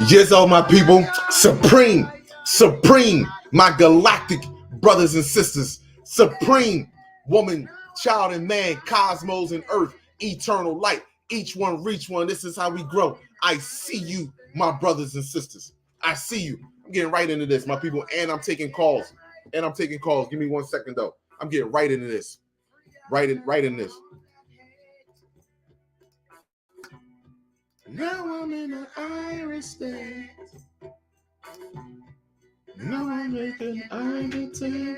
Yes, all my people, supreme, my galactic brothers and sisters, supreme woman, child, and man, cosmos and earth, eternal light. Each one reach one. This is how we grow. I see you, my brothers and sisters. I see you. I'm getting right into this, my people, and I'm taking calls. Give me 1 second though. I'm getting right into this. Right in this. Now I'm in the Irish state. Now I'm making identity.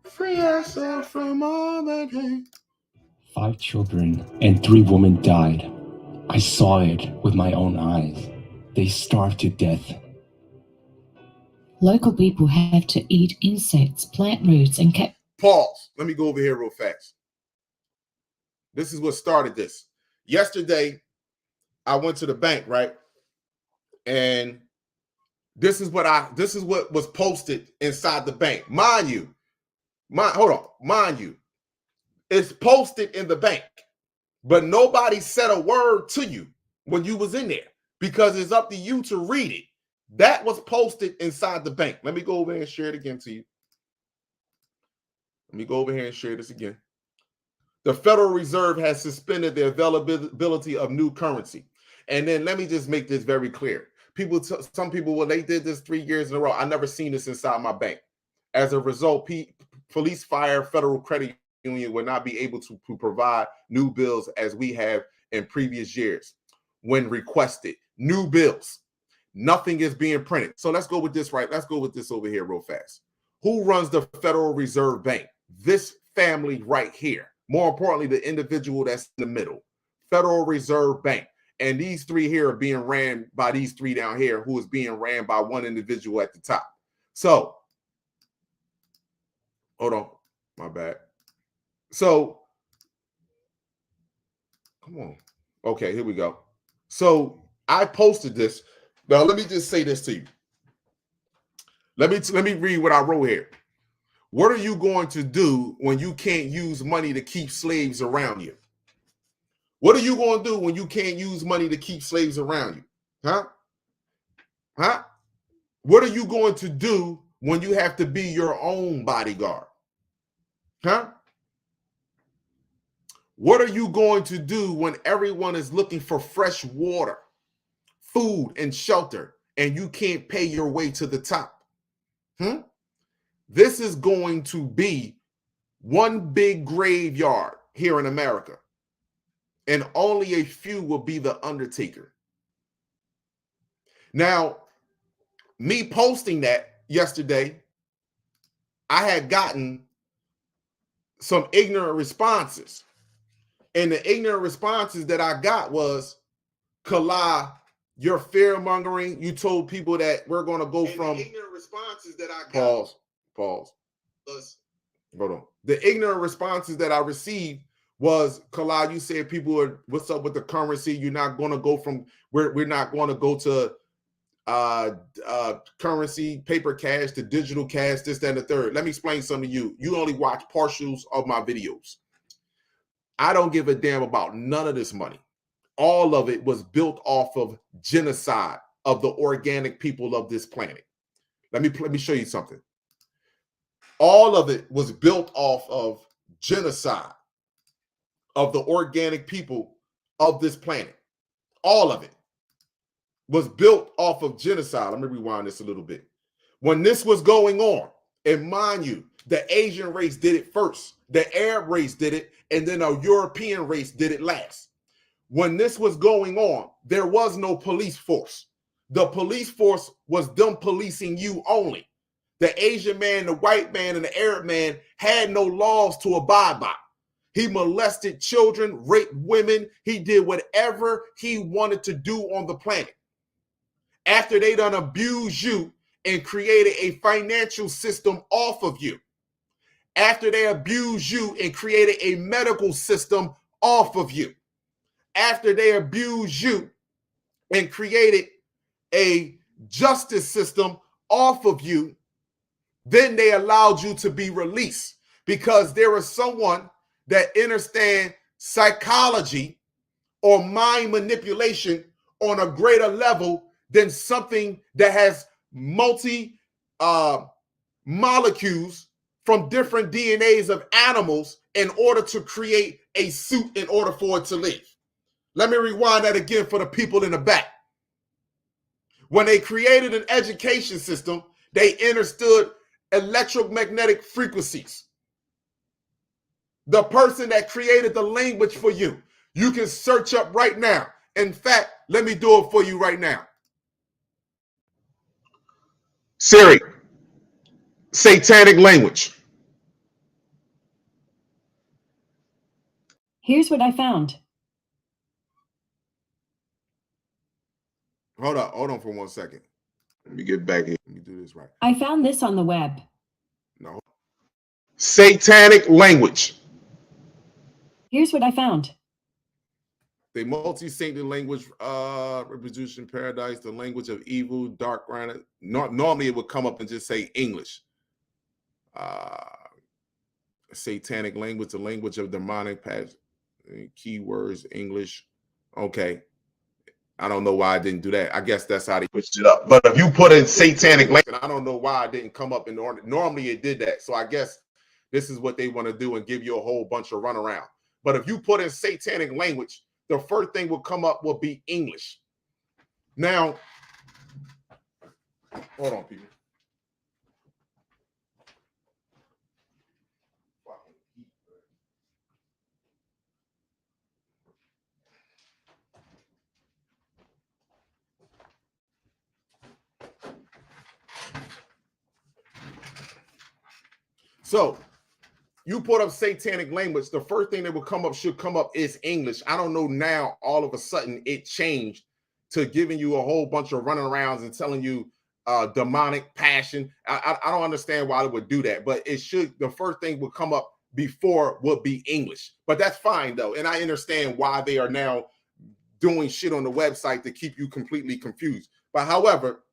Free ourselves from all that hate. 5 children and 3 women died. I saw it with my own eyes. They starved to death. Local people have to eat insects, plant roots, and Pause. Let me go over here real fast. This is what started this. Yesterday, I went to the bank, right? And this is what was posted inside the bank. Mind you, it's posted in the bank, but nobody said a word to you when you was in there because it's up to you to read it. That was posted inside the bank. Let me go over here and share it again to you. Let me go over here and share this again. The Federal Reserve has suspended the availability of new currency. And then let me just make this very clear. Some people, well, they did this 3 years in a row. I never seen this inside my bank. As a result, police, fire, federal credit union will not be able to provide new bills as we have in previous years when requested. New bills. Nothing is being printed. So let's go with this, right? Let's go with this over here real fast. Who runs the Federal Reserve Bank? This family right here. More importantly, the individual that's in the middle. Federal Reserve Bank. And these 3 here are being ran by these 3 down here, who is being ran by one individual at the top. So, hold on. My bad. So, come on. Okay, here we go. So, I posted this. Now, let me just say this to you. Let me read what I wrote here. What are you going to do when you can't use money to keep slaves around you? What are you going to do when you can't use money to keep slaves around you? Huh? What are you going to do when you have to be your own bodyguard? Huh? What are you going to do when everyone is looking for fresh water, food, and shelter, and you can't pay your way to the top? This is going to be one big graveyard here in America, and only a few will be the undertaker. Now, me posting that yesterday, I had gotten some ignorant responses. And the ignorant responses that I got was, Kala, you're fear mongering. You told people that we're going to go from the ignorant responses that I got. Pause. Hold on. The ignorant responses that I received was, Kala, you said people are, what's up with the currency? You're not going to go from, we're not going to go to currency, paper cash to digital cash, this, that, and the third. Let me explain something to you. You only watch partials of my videos. I don't give a damn about none of this money. All of it was built off of genocide of the organic people of this planet. Let me show you something. All of it was built off of genocide of the organic people of this planet. All of it was built off of genocide. Let me rewind this a little bit. When this was going on, and mind you, the Asian race did it first, the Arab race did it, and then a European race did it last. When this was going on, there was no police force. The police force was them policing you only. The Asian man, the white man, and the Arab man had no laws to abide by. He molested children, raped women. He did whatever he wanted to do on the planet. After they done abused you and created a financial system off of you. After they abused you and created a medical system off of you. After they abused you and created a justice system off of you, then they allowed you to be released because there was someone that understand psychology or mind manipulation on a greater level than something that has multi molecules from different DNAs of animals in order to create a suit in order for it to live. Let me rewind that again for the people in the back. When they created an education system, they understood electromagnetic frequencies. The person that created the language for you, you can search up right now. In fact, let me do it for you right now. Siri, satanic language. Here's what I found. Hold on for 1 second. Let me get back in. Let me do this right. I found this on the web. No. Satanic language. Here's what I found. The multi-sancted language reproduction paradise, the language of evil, dark granite. Normally it would come up and just say English. Satanic language, the language of demonic past, keywords, English. Okay. I don't know why I didn't do that. I guess that's how they switched it up. But if you put in satanic language, I don't know why it didn't come up in order. Normally it did that. So I guess this is what they want to do and give you a whole bunch of runaround. But if you put in satanic language, the first thing will come up will be English. Now, hold on, people. So you put up satanic language, the first thing that will come up should come up is English. I don't know now, all of a sudden it changed to giving you a whole bunch of running arounds and telling you demonic passion. I don't understand why they would do that, but it should, the first thing would come up before would be English. But that's fine though. And I understand why they are now doing shit on the website to keep you completely confused. But however,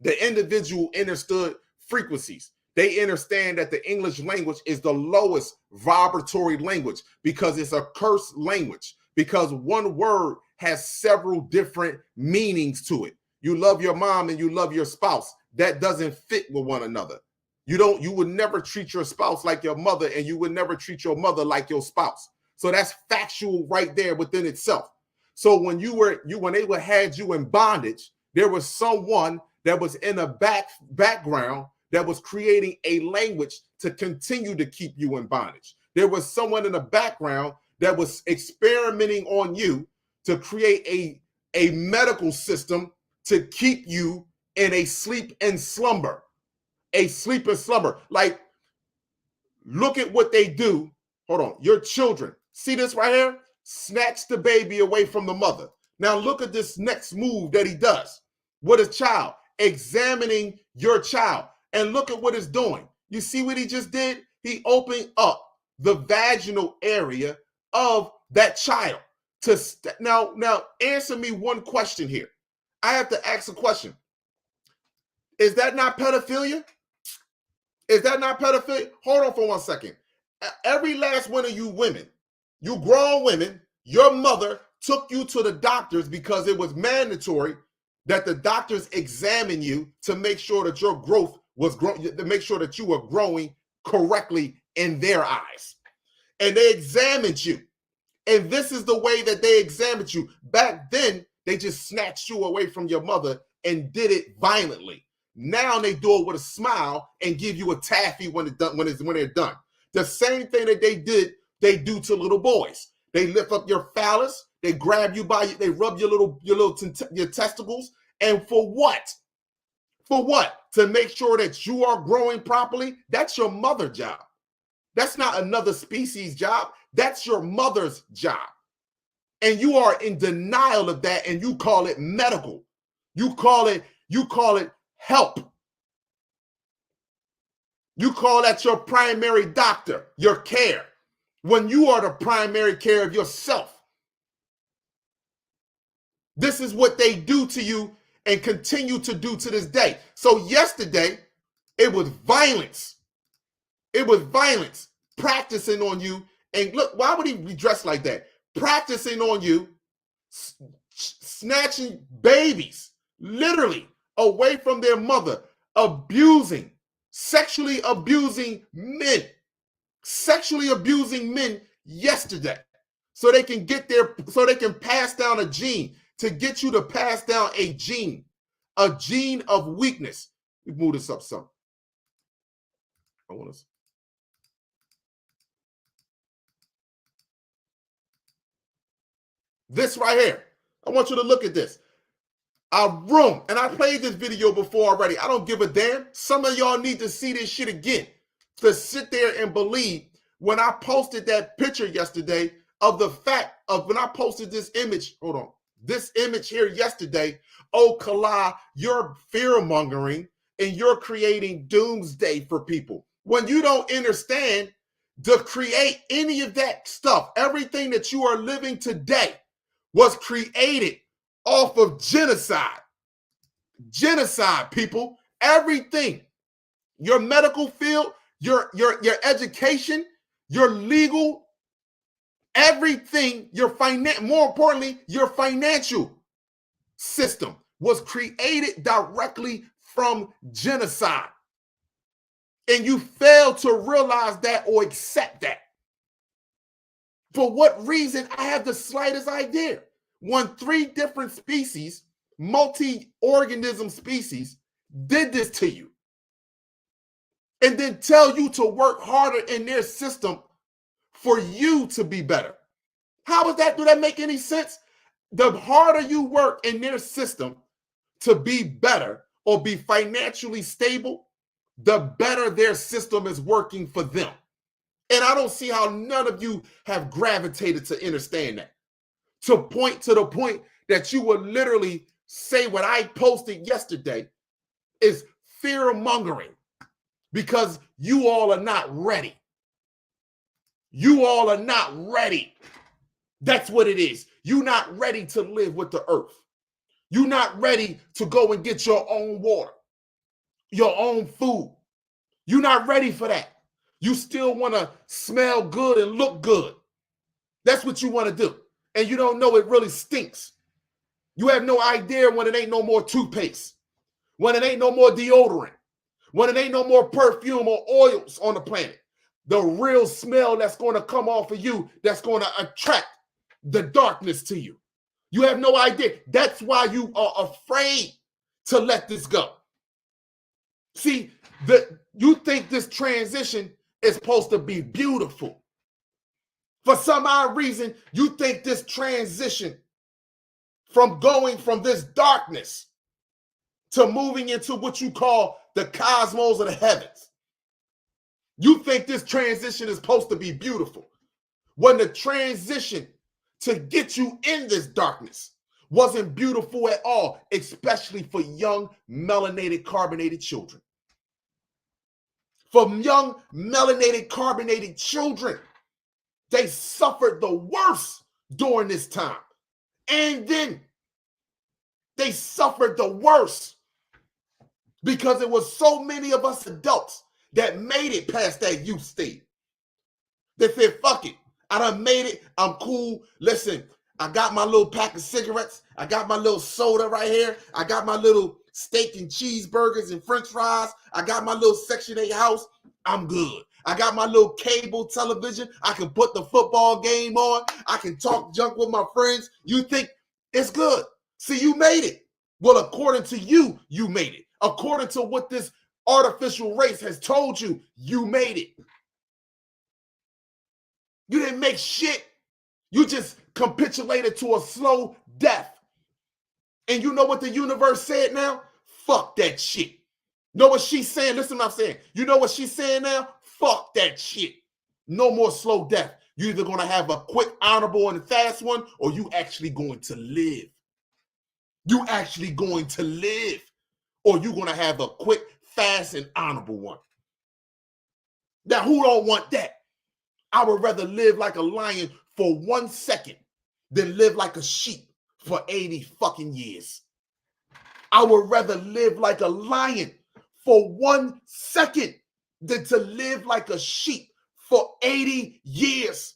the individual understood frequencies. They understand that the English language is the lowest vibratory language because it's a cursed language, because one word has several different meanings to it. You love your mom and you love your spouse. That doesn't fit with one another. You would never treat your spouse like your mother, and you would never treat your mother like your spouse. So that's factual right there within itself. So when they had you in bondage, there was someone that was in a background that was creating a language to continue to keep you in bondage. There was someone in the background that was experimenting on you to create a medical system to keep you in a sleep and slumber. A sleep and slumber. Like, look at what they do. Hold on. Your children. See this right here? Snatch the baby away from the mother. Now look at this next move that he does with a child. Examining your child. And look at what it's doing. You see what he just did? He opened up the vaginal area of that child. Now answer me one question here. I have to ask a question. Is that not pedophilia? Is that not pedophilia? Hold on for 1 second. Every last one of you women, you grown women, your mother took you to the doctors because it was mandatory that the doctors examine you to make sure that your growth was to make sure that you were growing correctly in their eyes. And they examined you. And this is the way that they examined you. Back then, they just snatched you away from your mother and did it violently. Now they do it with a smile and give you a taffy when they're done. The same thing that they do to little boys. They lift up your phallus, they grab you they rub your testicles, and for what? For what? To make sure that you are growing properly? That's your mother's job. That's not another species' job. That's your mother's job. And you are in denial of that, and you call it medical. You call it help. You call that your primary doctor, your care, when you are the primary care of yourself. This is what they do to you and continue to do to this day. So yesterday, it was violence. It was violence practicing on you And look, why would he be dressed like that? Practicing on you, snatching babies, literally away from their mother, sexually abusing men yesterday. So they can pass down a gene, to get you to pass down a gene of weakness. We move this up some. I want to. This right here. I want you to look at this. A room, and I played this video before already. I don't give a damn. Some of y'all need to see this shit again to sit there and believe when I posted that picture yesterday of the fact of when I posted this image. Hold on. This image here yesterday. Oh, Kala, you're fear-mongering and you're creating doomsday for people. When you don't understand to create any of that stuff, everything that you are living today was created off of genocide. Genocide, people. Everything. Your medical field, your education, your legal, everything, more importantly, your financial system was created directly from genocide. And you fail to realize that or accept that. For what reason? I have the slightest idea. When 3 different species, multi-organism species, did this to you, and then tell you to work harder in their system for you to be better. How does that? Do that make any sense? The harder you work in their system to be better or be financially stable, the better their system is working for them. And I don't see how none of you have gravitated to understand that. To point to the point that you would literally say what I posted yesterday is fear-mongering because you all are not ready. You all are not ready. That's what it is. You're not ready to live with the earth. You're not ready to go and get your own water, your own food. You're not ready for that. You still want to smell good and look good. That's what you want to do. And you don't know it really stinks. You have no idea when it ain't no more toothpaste, when it ain't no more deodorant, when it ain't no more perfume or oils on the planet. The real smell that's going to come off of you, that's going to attract the darkness to you. You have no idea. That's why you are afraid to let this go. See, you think this transition is supposed to be beautiful. For some odd reason, you think this transition from going from this darkness to moving into what you call the cosmos of the heavens, you think this transition is supposed to be beautiful. When the transition to get you in this darkness wasn't beautiful at all, especially for young melanated carbonated children. For young melanated carbonated children, they suffered the worst during this time. And then they suffered the worst because it was so many of us adults that made it past that youth state. They said, fuck it. I done made it. I'm cool. Listen, I got my little pack of cigarettes. I got my little soda right here. I got my little steak and cheeseburgers and french fries. I got my little Section 8 house. I'm good. I got my little cable television. I can put the football game on. I can talk junk with my friends. You think it's good. See, you made it. Well, according to you, you made it. According to what this artificial race has told you, you made it. You didn't make shit. You just capitulated to a slow death. And you know what the universe said now? Fuck that shit. Know what she's saying? Listen to what I'm saying. You know what she's saying now? Fuck that shit. No more slow death. You're either going to have a quick, honorable, and fast one, or you actually going to live. You actually going to live. Or you're going to have a quick, fast, and honorable one. Now, who don't want that? I would rather live like a lion for 1 second than live like a sheep for 80 fucking years. I would rather live like a lion for 1 second than to live like a sheep for 80 years.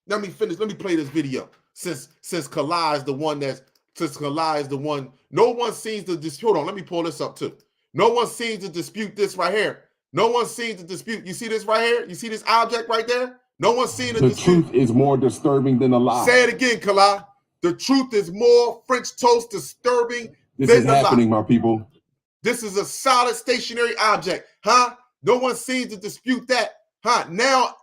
Let me finish. Let me play this video. Since Kala is the one no one seems to dispute. Hold on, let me pull this up too. No one seems to dispute this right here. No one seems to dispute. You see this right here? You see this object right there? No one seems to dispute. The truth is more disturbing than a lie. Say it again, Kala. The truth is more French toast disturbing This than is the lie. happening, my people. This is a solid stationary object, huh? No one seems to dispute that, huh? Now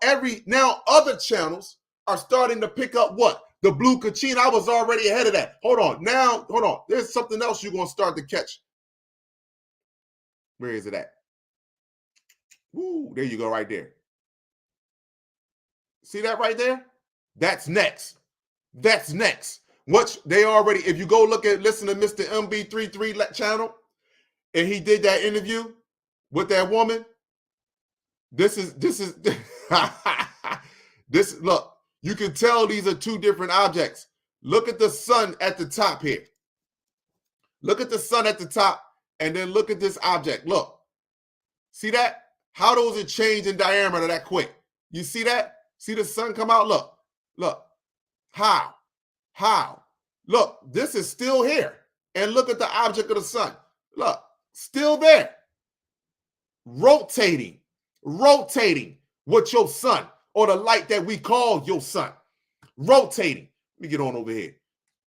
other channels are starting to pick up what? The blue Kachina. I was already ahead of that. Hold on. There's something else you're going to start to catch. Where is it at? Woo, there you go right there. See that right there? That's next. That's next. What they already, if you go listen to Mr. MB33 channel, and he did that interview with that woman, this is this, look, you can tell these are two different objects. Look at the sun at the top here. Look at the sun at the top, and then look at this object. Look, see that? How does it change in diameter that quick? You see that? See the sun come out? Look. How? Look, this is still here. And look at the object of the sun. Look, still there. Rotating with your sun, or the light that we call your sun. Rotating. Let me get on over here.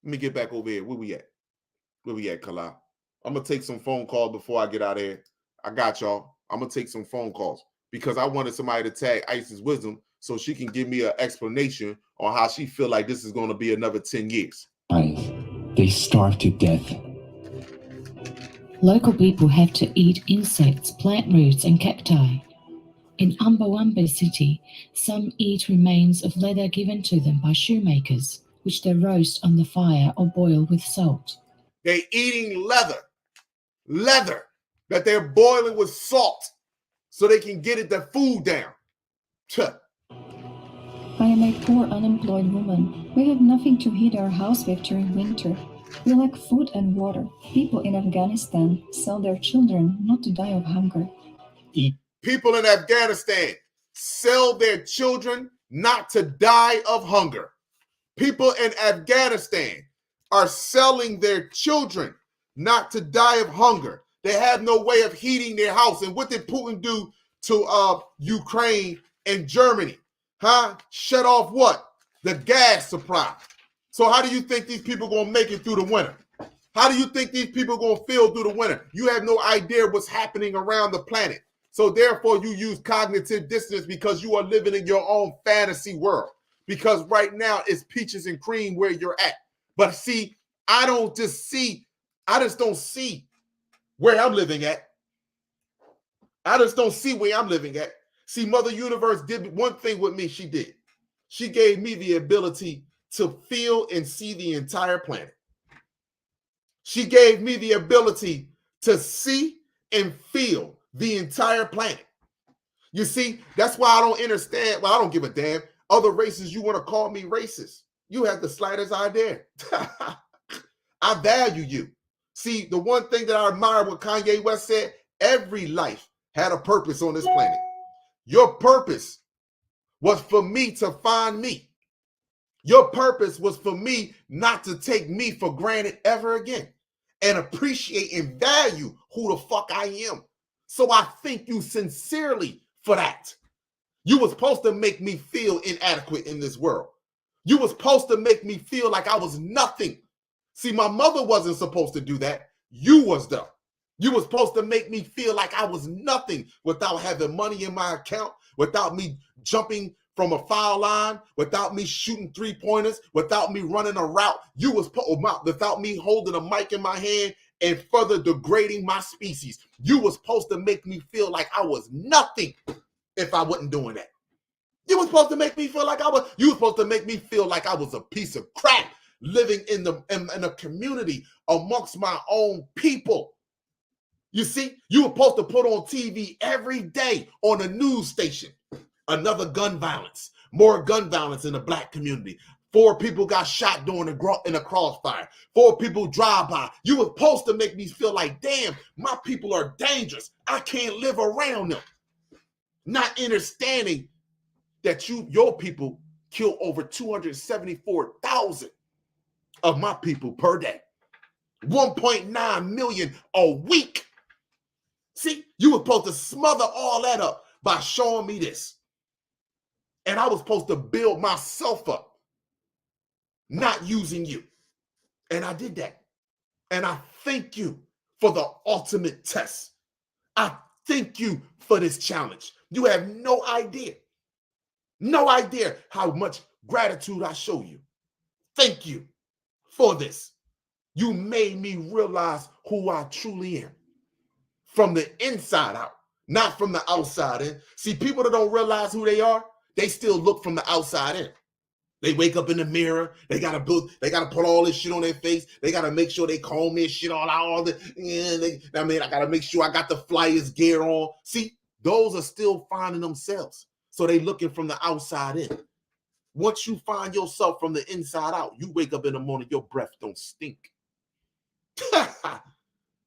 Let me get back over here. Where we at, Kala? I'm going to take some phone calls before I get out of here. I got y'all. I'm going to take some phone calls because I wanted somebody to tag Isis Wisdom so she can give me an explanation on how she feel like this is going to be another 10 years. They starve to death. Local people have to eat insects, plant roots, and cacti. In Ambawambe City, some eat remains of leather given to them by shoemakers, which they roast on the fire or boil with salt. They're eating leather that they're boiling with salt so they can get the food down. I am a poor unemployed woman. We have nothing to heat our house with during winter. We lack food and water. People in Afghanistan sell their children not to die of hunger. People in Afghanistan sell their children not to die of hunger. People in Afghanistan are selling their children not to die of hunger. They have no way of heating their house. And what did Putin do to Ukraine and Germany? Shut off what? The gas supply. So how do you think these people going to make it through the winter? How do you think these people going to feel through the winter? You have no idea what's happening around the planet. So therefore you use cognitive dissonance because you are living in your own fantasy world. Because right now it's peaches and cream where you're at. But see, I just don't see where I'm living at. I just don't see where I'm living at. See, Mother Universe did one thing with me. She did. She gave me the ability to feel and see the entire planet. She gave me the ability to see and feel the entire planet. You see, that's why I don't understand. Well, I don't give a damn. Other races, you want to call me racist. You have the slightest idea. I value you. See, the one thing that I admire what Kanye West said, every life had a purpose on this planet. Your purpose was for me to find me. Your purpose was for me not to take me for granted ever again and appreciate and value who the fuck I am. So I thank you sincerely for that. You were supposed to make me feel inadequate in this world. You were supposed to make me feel like I was nothing. See, my mother wasn't supposed to do that. You was though. You were supposed to make me feel like I was nothing without having money in my account, without me jumping from a foul line, without me shooting three-pointers, without me running a route. You was without me holding a mic in my hand and further degrading my species. You was supposed to make me feel like I was nothing if I wasn't doing that. You were supposed to make me feel like you were supposed to make me feel like I was a piece of crap living in a community amongst my own people. You see, you were supposed to put on TV every day on a news station. Another gun violence, more gun violence in the black community. 4 people got shot during in a crossfire. 4 people drive by. You were supposed to make me feel like, damn, my people are dangerous. I can't live around them. Not understanding that your people kill over 274,000 of my people per day. 1.9 million a week. See, you were supposed to smother all that up by showing me this. And I was supposed to build myself up, not using you. And I did that. And I thank you for the ultimate test. I thank you for this challenge. You have no idea how much gratitude I show you. Thank you for this. You made me realize who I truly am from the inside out, not from the outside in. See, people that don't realize who they are, they still look from the outside in. They wake up in the mirror. They gotta put all this shit on their face. They gotta make sure they comb their shit all out. I gotta make sure I got the flyers gear on. See, those are still finding themselves. So they looking from the outside in. Once you find yourself from the inside out, you wake up in the morning, your breath don't stink.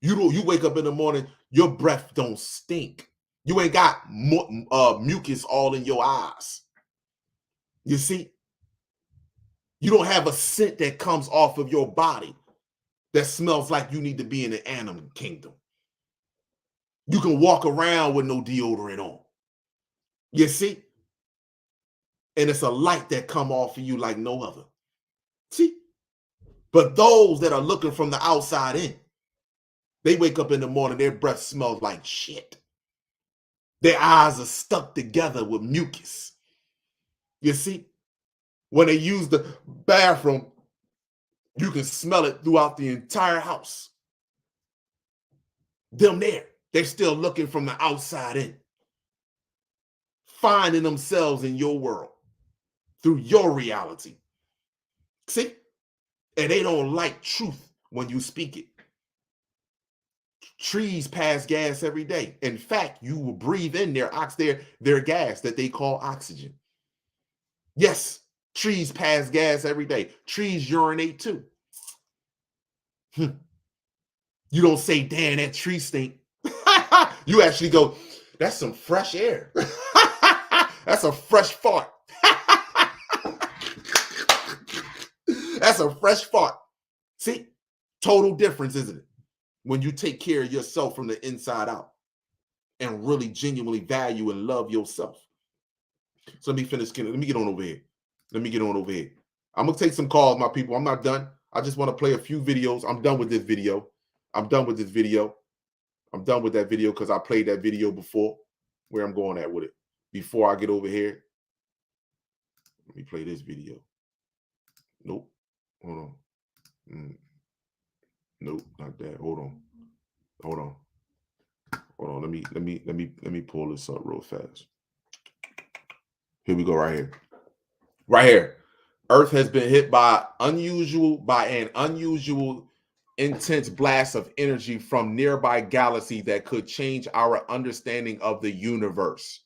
You wake up in the morning, your breath don't stink. You ain't got mucus all in your eyes. You see? You don't have a scent that comes off of your body that smells like you need to be in the animal kingdom. You can walk around with no deodorant on. You see? And it's a light that come off of you like no other. See? But those that are looking from the outside in, they wake up in the morning, their breath smells like shit. Their eyes are stuck together with mucus. You see? When they use the bathroom, you can smell it throughout the entire house. Them there, they're still looking from the outside in, finding themselves in your world through your reality. See? And they don't like truth when you speak it. Trees pass gas every day. In fact, you will breathe in their gas that they call oxygen. Yes, trees pass gas every day. Trees urinate too. You don't say, damn, that tree stink. You actually go, that's some fresh air. That's a fresh fart. That's a fresh fart. See, total difference, isn't it? When you take care of yourself from the inside out and really genuinely value and love yourself. So let me finish. Let me get on over here. I'm going to take some calls, my people. I'm not done. I just want to play a few videos. I'm done with this video. I'm done with that video because I played that video before. Where I'm going at with it. Before I get over here, let me play this video. Nope. Hold on. Nope, not that. Hold on. Let me pull this up real fast. Here we go, right here. Right here. Earth has been hit by an unusual intense blast of energy from nearby galaxy that could change our understanding of the universe.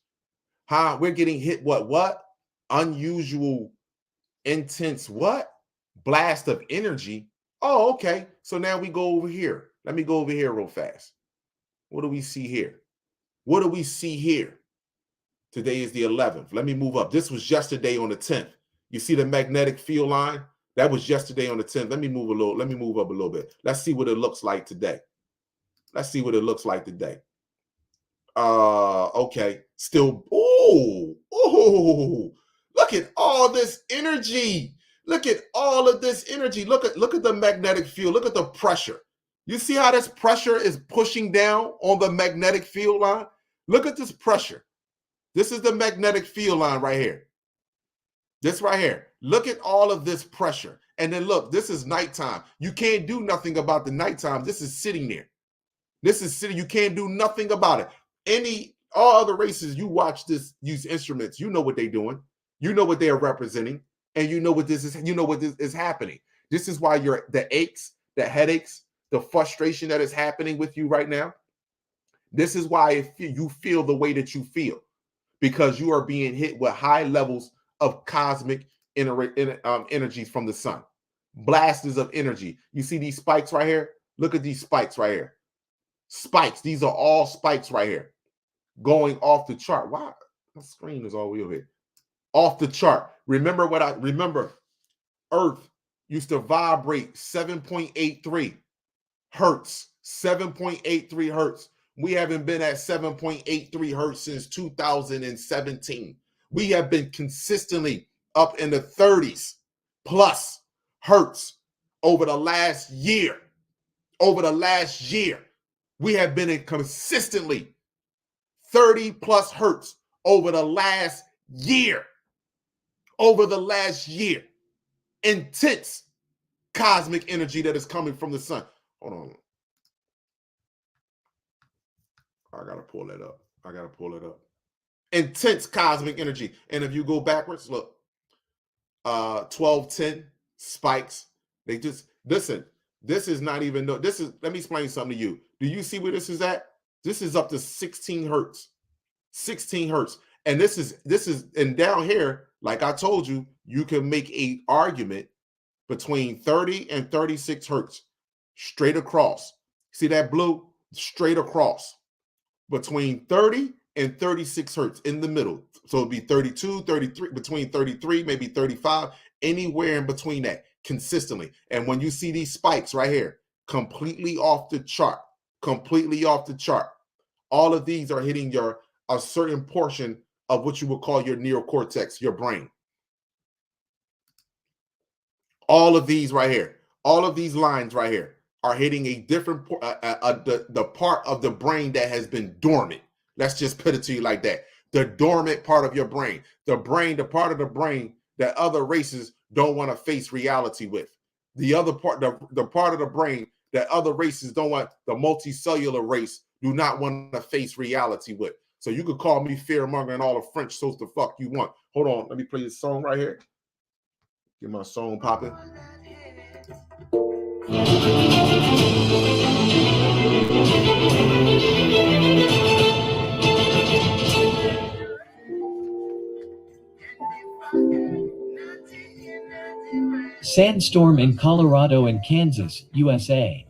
We're getting hit what? Unusual intense what? Blast of energy. Oh, okay. So now we go over here. Let me go over here real fast. What do we see here? Today is the 11th. Let me move up. This was yesterday on the 10th. You see the magnetic field line? That was yesterday on the 10th. Let me move up a little bit. Let's see what it looks like today. Okay. Still, look at all this energy. Look at all of this energy. Look at the magnetic field. Look at the pressure. You see how this pressure is pushing down on the magnetic field line? Look at this pressure. This is the magnetic field line right here. This right here. Look at all of this pressure. And then look, this is nighttime. You can't do nothing about the nighttime. This is sitting there. You can't do nothing about it. All other races, you watch this, use instruments. You know what they're doing. You know what they are representing. And you know what this is happening. This is why the aches, the headaches, the frustration that is happening with you right now. This is why you feel the way that you feel, because you are being hit with high levels of cosmic energies from the sun. Blasters of energy. You see these spikes right here? Look at these spikes right here. Spikes. These are all spikes right here. Going off the chart. Wow, my screen is all the way over here. Off the chart. Remember what I remember. Earth used to vibrate 7.83 hertz, 7.83 hertz. We haven't been at 7.83 hertz since 2017. We have been consistently up in the 30s plus hertz over the last year. Over the last year, we have been in consistently 30 plus hertz over the last year. Over the last year. Intense cosmic energy that is coming from the sun. Hold on. I gotta pull that up. Intense cosmic energy. And if you go backwards, look, 1210 spikes. They just listen. This is not even no. This is. Let me explain something to you. Do you see where this is at? This is up to 16 hertz. 16 hertz. And this is and down here, like I told you, you can make a argument between 30 and 36 hertz straight across. See that blue? Straight across. Between 30 and 36 hertz in the middle. So it'd be 32, 33, between 33, maybe 35, anywhere in between that consistently. And when you see these spikes right here, completely off the chart, all of these are hitting a certain portion of what you would call your neocortex, your brain. All of these right here, all of these lines right here are hitting a different the part of the brain that has been dormant. Let's just put it to you like that. The dormant part of your brain, the part of the brain that other races don't want to face reality with. The other part, the part of the brain that other races don't want, the multicellular race do not want to face reality with. So you could call me fearmonger and all the French so the fuck you want. Hold on, let me play this song right here. Get my song popping. Sandstorm in Colorado and Kansas, USA.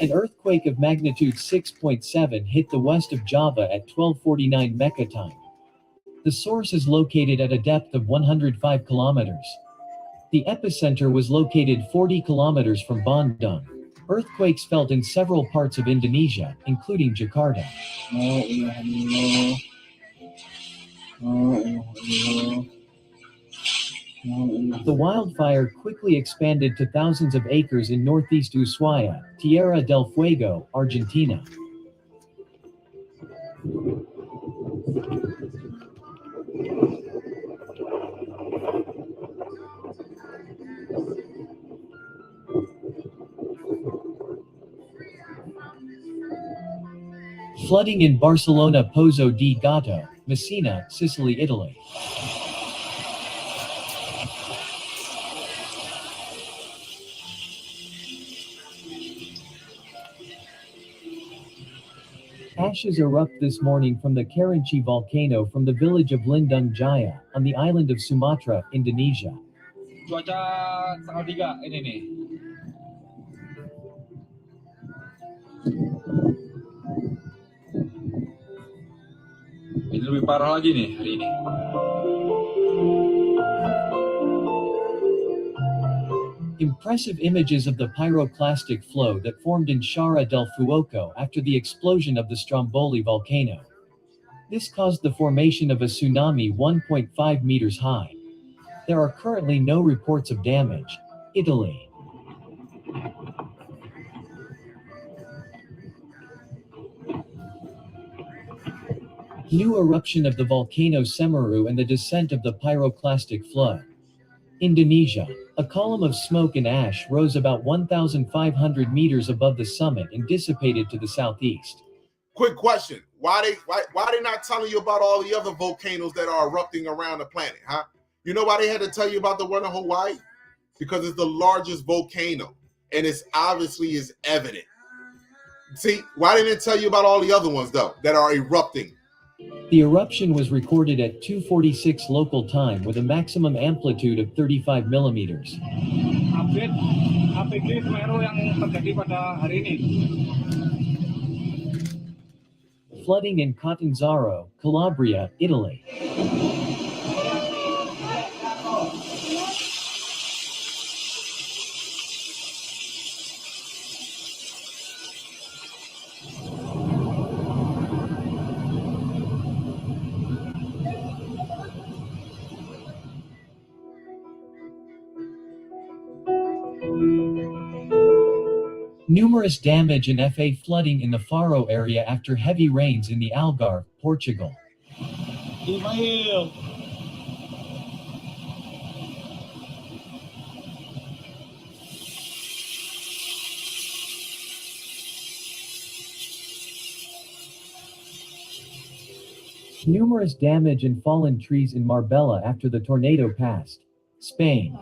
An earthquake of magnitude 6.7 hit the west of Java at 12:49 Mecca time. The source is located at a depth of 105 kilometers. The epicenter was located 40 kilometers from Bandung. Earthquakes felt in several parts of Indonesia, including Jakarta. The wildfire quickly expanded to thousands of acres in northeast Ushuaia, Tierra del Fuego, Argentina. Flooding in Barcelona, Pozzo di Gatto, Messina, Sicily, Italy. Ashes erupt this morning from the Kerinci volcano from the village of Lindung Jaya, on the island of Sumatra, Indonesia. Cuaca tanggal 3 ini nih. Ini lebih parah lagi nih hari ini. Impressive images of the pyroclastic flow that formed in Sciarra del Fuoco after the explosion of the Stromboli volcano. This caused the formation of a tsunami 1.5 meters high. There are currently no reports of damage. Italy. New eruption of the volcano Semeru and the descent of the pyroclastic flood. Indonesia. A column of smoke and ash rose about 1,500 meters above the summit and dissipated to the southeast. Quick question. Why they not telling you about all the other volcanoes that are erupting around the planet, huh? You know why they had to tell you about the one in Hawaii? Because it's the largest volcano, and it's obviously is evident. See, why didn't it tell you about all the other ones, though, that are erupting? The eruption was recorded at 2:46 local time with a maximum amplitude of 35 millimeters. Update APG Semeru yang terjadi pada hari ini. Flooding in Catanzaro, Calabria, Italy. Numerous damage and FA flooding in the Faro area after heavy rains in the Algarve, Portugal. Email. Numerous damage and fallen trees in Marbella after the tornado passed Spain.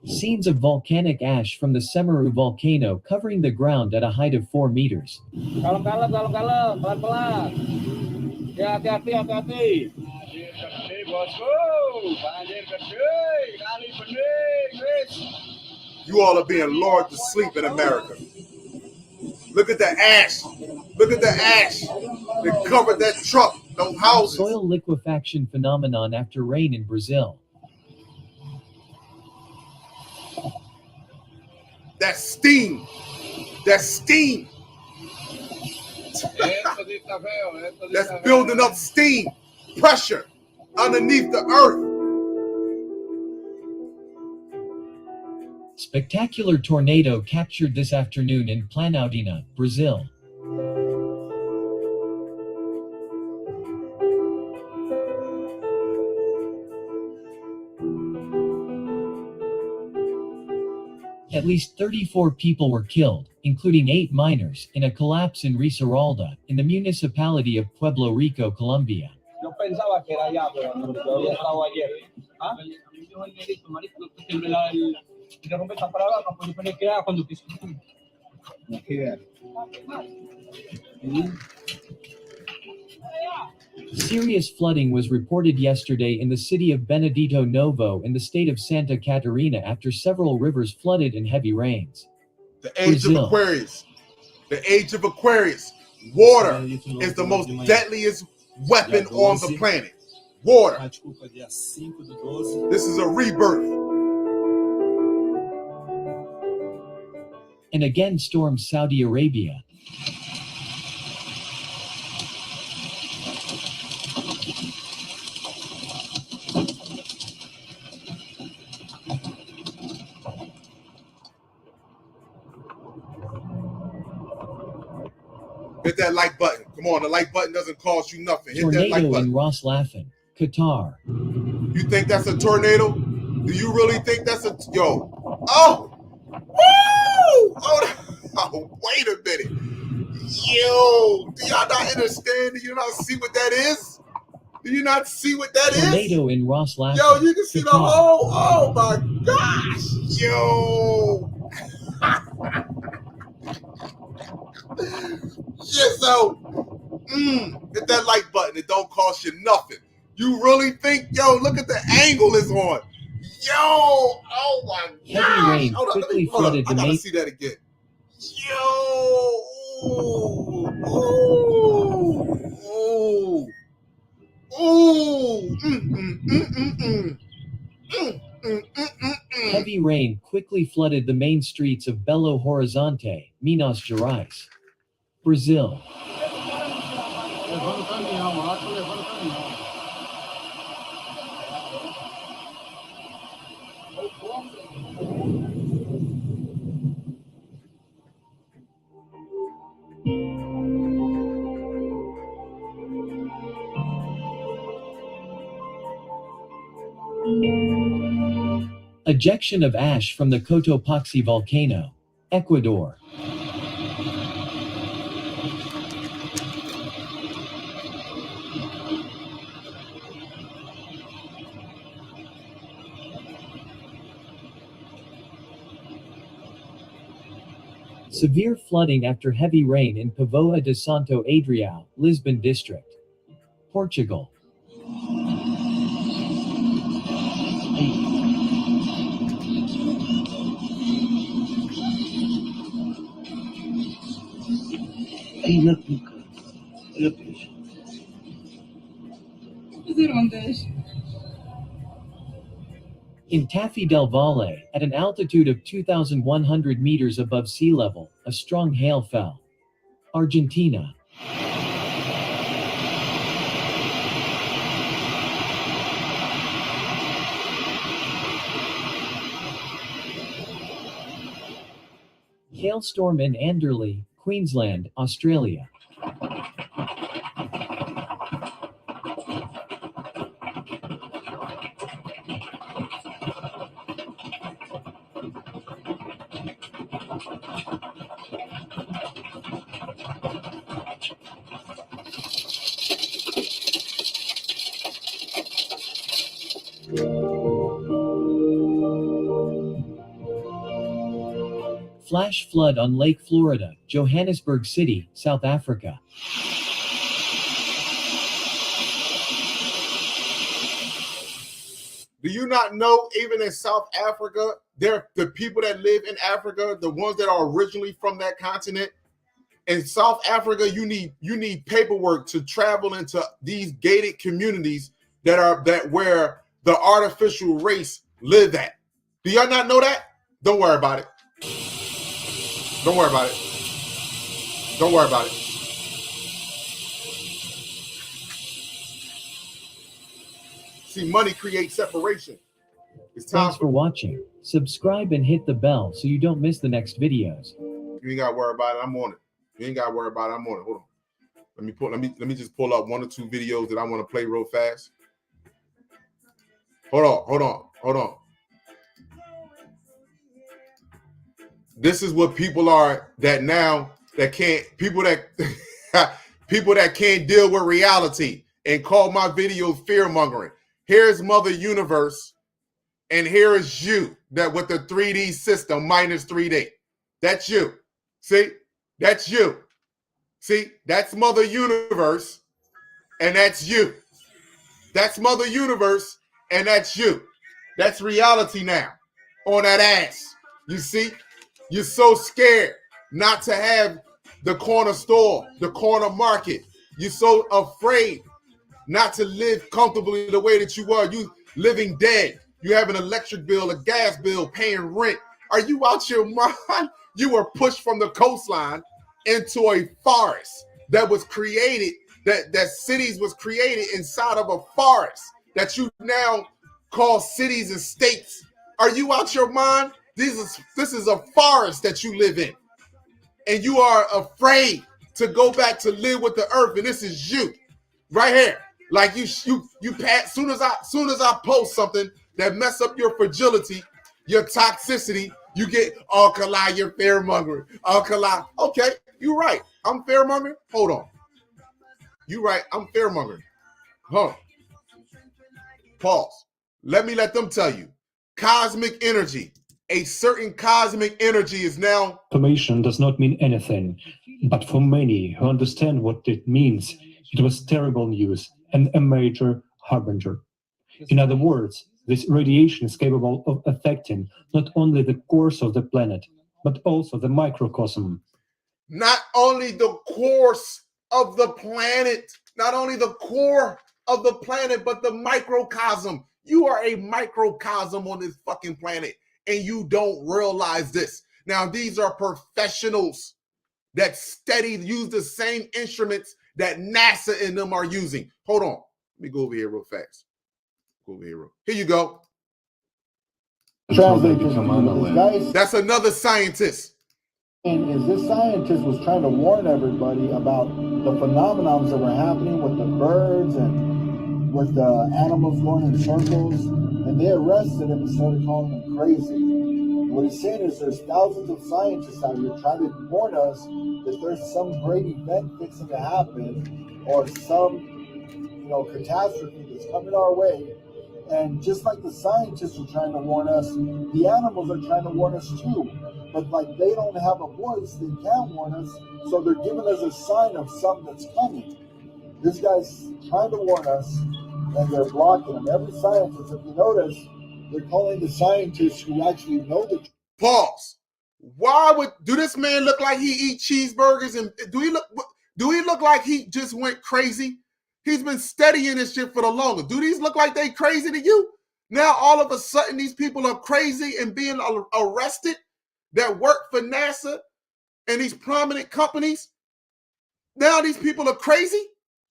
Scenes of volcanic ash from the Semeru volcano covering the ground at a height of 4 meters. Kalem, pelan-pelan. Ya, hati-hati. Gede, bosku. Banjir gede. Kali bening, wis. You all are being lured to sleep in America. Look at the ash. Look at the ash that covered that truck, those houses. Soil liquefaction phenomenon after rain in Brazil. That's steam. That's steam. That's building up steam, pressure underneath the earth. Spectacular tornado captured this afternoon in Planaltina, Brazil. At least 34 people were killed, including 8 minors, in a collapse in Risaralda, in the municipality of Pueblo Rico, Colombia. Yo pensaba que era allá, pero no había estado ayer. ¿Ah? Interrumpe esta palabra, no puede poner que era cuando quiso. Serious flooding was reported yesterday in the city of Benedito Novo in the state of Santa Catarina after several rivers flooded in heavy rains. The age Brazil. of Aquarius. The age of Aquarius. Water is the most deadliest weapon on the planet. Water. This is a rebirth. And again storms Saudi Arabia. Hit that like button. Come on, the like button doesn't cost you nothing. Hit that Tornado like button. in Ras Laffan, Qatar. You think that's a tornado? Do you really think that's a Oh! Woo! Oh, wait a minute. Yo, do y'all not understand? Do you not see what that is? Do you not see what that is? Tornado in Ras Laffan. Yo, you can see Qatar. the whole. Oh my gosh. Yo. Yeah, so hit that like button. It don't cost you nothing. You really think, yo, look at the angle it's on. Yo, oh my gosh. Heavy rain Hold on, quickly hold on. flooded I the gotta main. see that again. Yo, Heavy rain quickly flooded the main streets of Belo Horizonte, Minas Gerais, Brazil. Ejection of ash from the Cotopaxi volcano, Ecuador. Severe flooding after heavy rain in Póvoa de Santo Adrião, Lisbon district, Portugal. In Tafí del Valle, at an altitude of 2,100 meters above sea level, a strong hail fell. Argentina. Hailstorm in Anderley, Queensland, Australia. Flash flood on Lake Florida, Johannesburg City, South Africa. Do you not know, even in South Africa, the people that live in Africa, the ones that are originally from that continent, in South Africa, you need paperwork to travel into these gated communities that where the artificial race live at. Do y'all not know that? Don't worry about it. Don't worry about it. Don't worry about it. See, money creates separation. It's time. Thanks for watching. Subscribe and hit the bell so you don't miss the next videos. You ain't gotta worry about it. I'm on it. You ain't gotta worry about it. I'm on it. Hold on. Let me just pull up 1 or 2 videos that I want to play real fast. Hold on. This is what people are that can't deal with reality and call my videos fear mongering. Here's Mother Universe, and here is you that with the 3D system minus 3D. That's you. See, that's you. See, that's Mother Universe, and that's you. That's Mother Universe, and that's you. That's reality now on that ass. You see, you're so scared not to have the corner store, the corner market. You're so afraid not to live comfortably the way that you are. You living dead. You have an electric bill, a gas bill, paying rent. Are you out your mind? You were pushed from the coastline into a forest that was created, that cities was created inside of a forest that you now call cities and states. Are you out your mind? This is a forest that you live in, and you are afraid to go back to live with the earth. And this is you, right here. Like you pass. Soon as I post something that mess up your fragility, your toxicity, you get alkali. You're fair mongering. Alkali. Okay, you're right. I'm fair mongering. Hold on. You right. I'm fair mongering. Huh. Pause. Let them tell you. Cosmic energy. A certain cosmic energy is now. Information does not mean anything, but for many who understand what it means, it was terrible news and a major harbinger. In other words, this radiation is capable of affecting not only the course of the planet, but also the microcosm. Not only the course of the planet, not only the core of the planet, but the microcosm. You are a microcosm on this fucking planet, and you don't realize this. Now, these are professionals that use the same instruments that NASA and them are using. Hold on. Let me go over here real fast. Here you go. That's another scientist. Is this scientist was trying to warn everybody about the phenomenons that were happening with the birds and with the animals going in circles, and they arrested him and started calling him crazy. What he's saying is there's thousands of scientists out here trying to warn us that there's some great event fixing to happen or some catastrophe that's coming our way, And just like the scientists are trying to warn us, the animals are trying to warn us too. But like they don't have a voice, they can't warn us, so they're giving us a sign of something that's coming. This guy's trying to warn us, and they're blocking him. Every scientist, if you notice, they're calling the scientists who actually know the truth. Pause. Why would do this man look like he eat cheeseburgers? And do he look like he just went crazy? He's been studying this shit for the longest. Do these look like they crazy to you? Now all of a sudden these people are crazy and being arrested that work for NASA and these prominent companies. Now these people are crazy.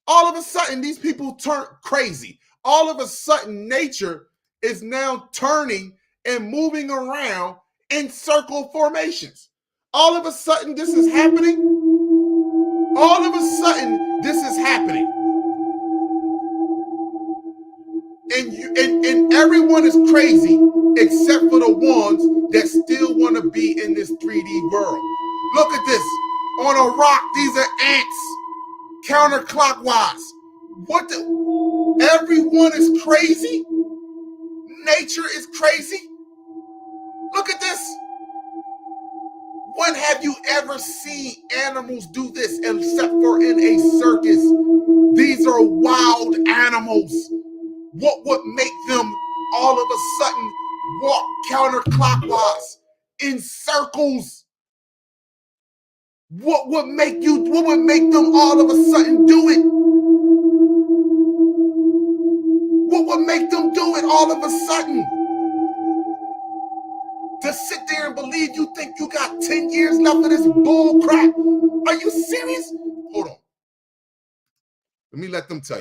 All of a sudden these people turn crazy. All of a sudden nature is now turning and moving around in circle formations. All of a sudden this is happening. All of a sudden this is happening. And everyone is crazy except for the ones that still want to be in this 3D world. Look at this. On a rock, these are ants. Counterclockwise. What the? Everyone is crazy. Nature is crazy. Look at this. When have you ever seen animals do this except for in a circus? These are wild animals. What would make them all of a sudden walk counterclockwise in circles? What would make them all of a sudden do it? What would make them do it all of a sudden? To sit there and believe you think you got 10 years left of this bull crap? Are you serious? Hold on. Let me let them tell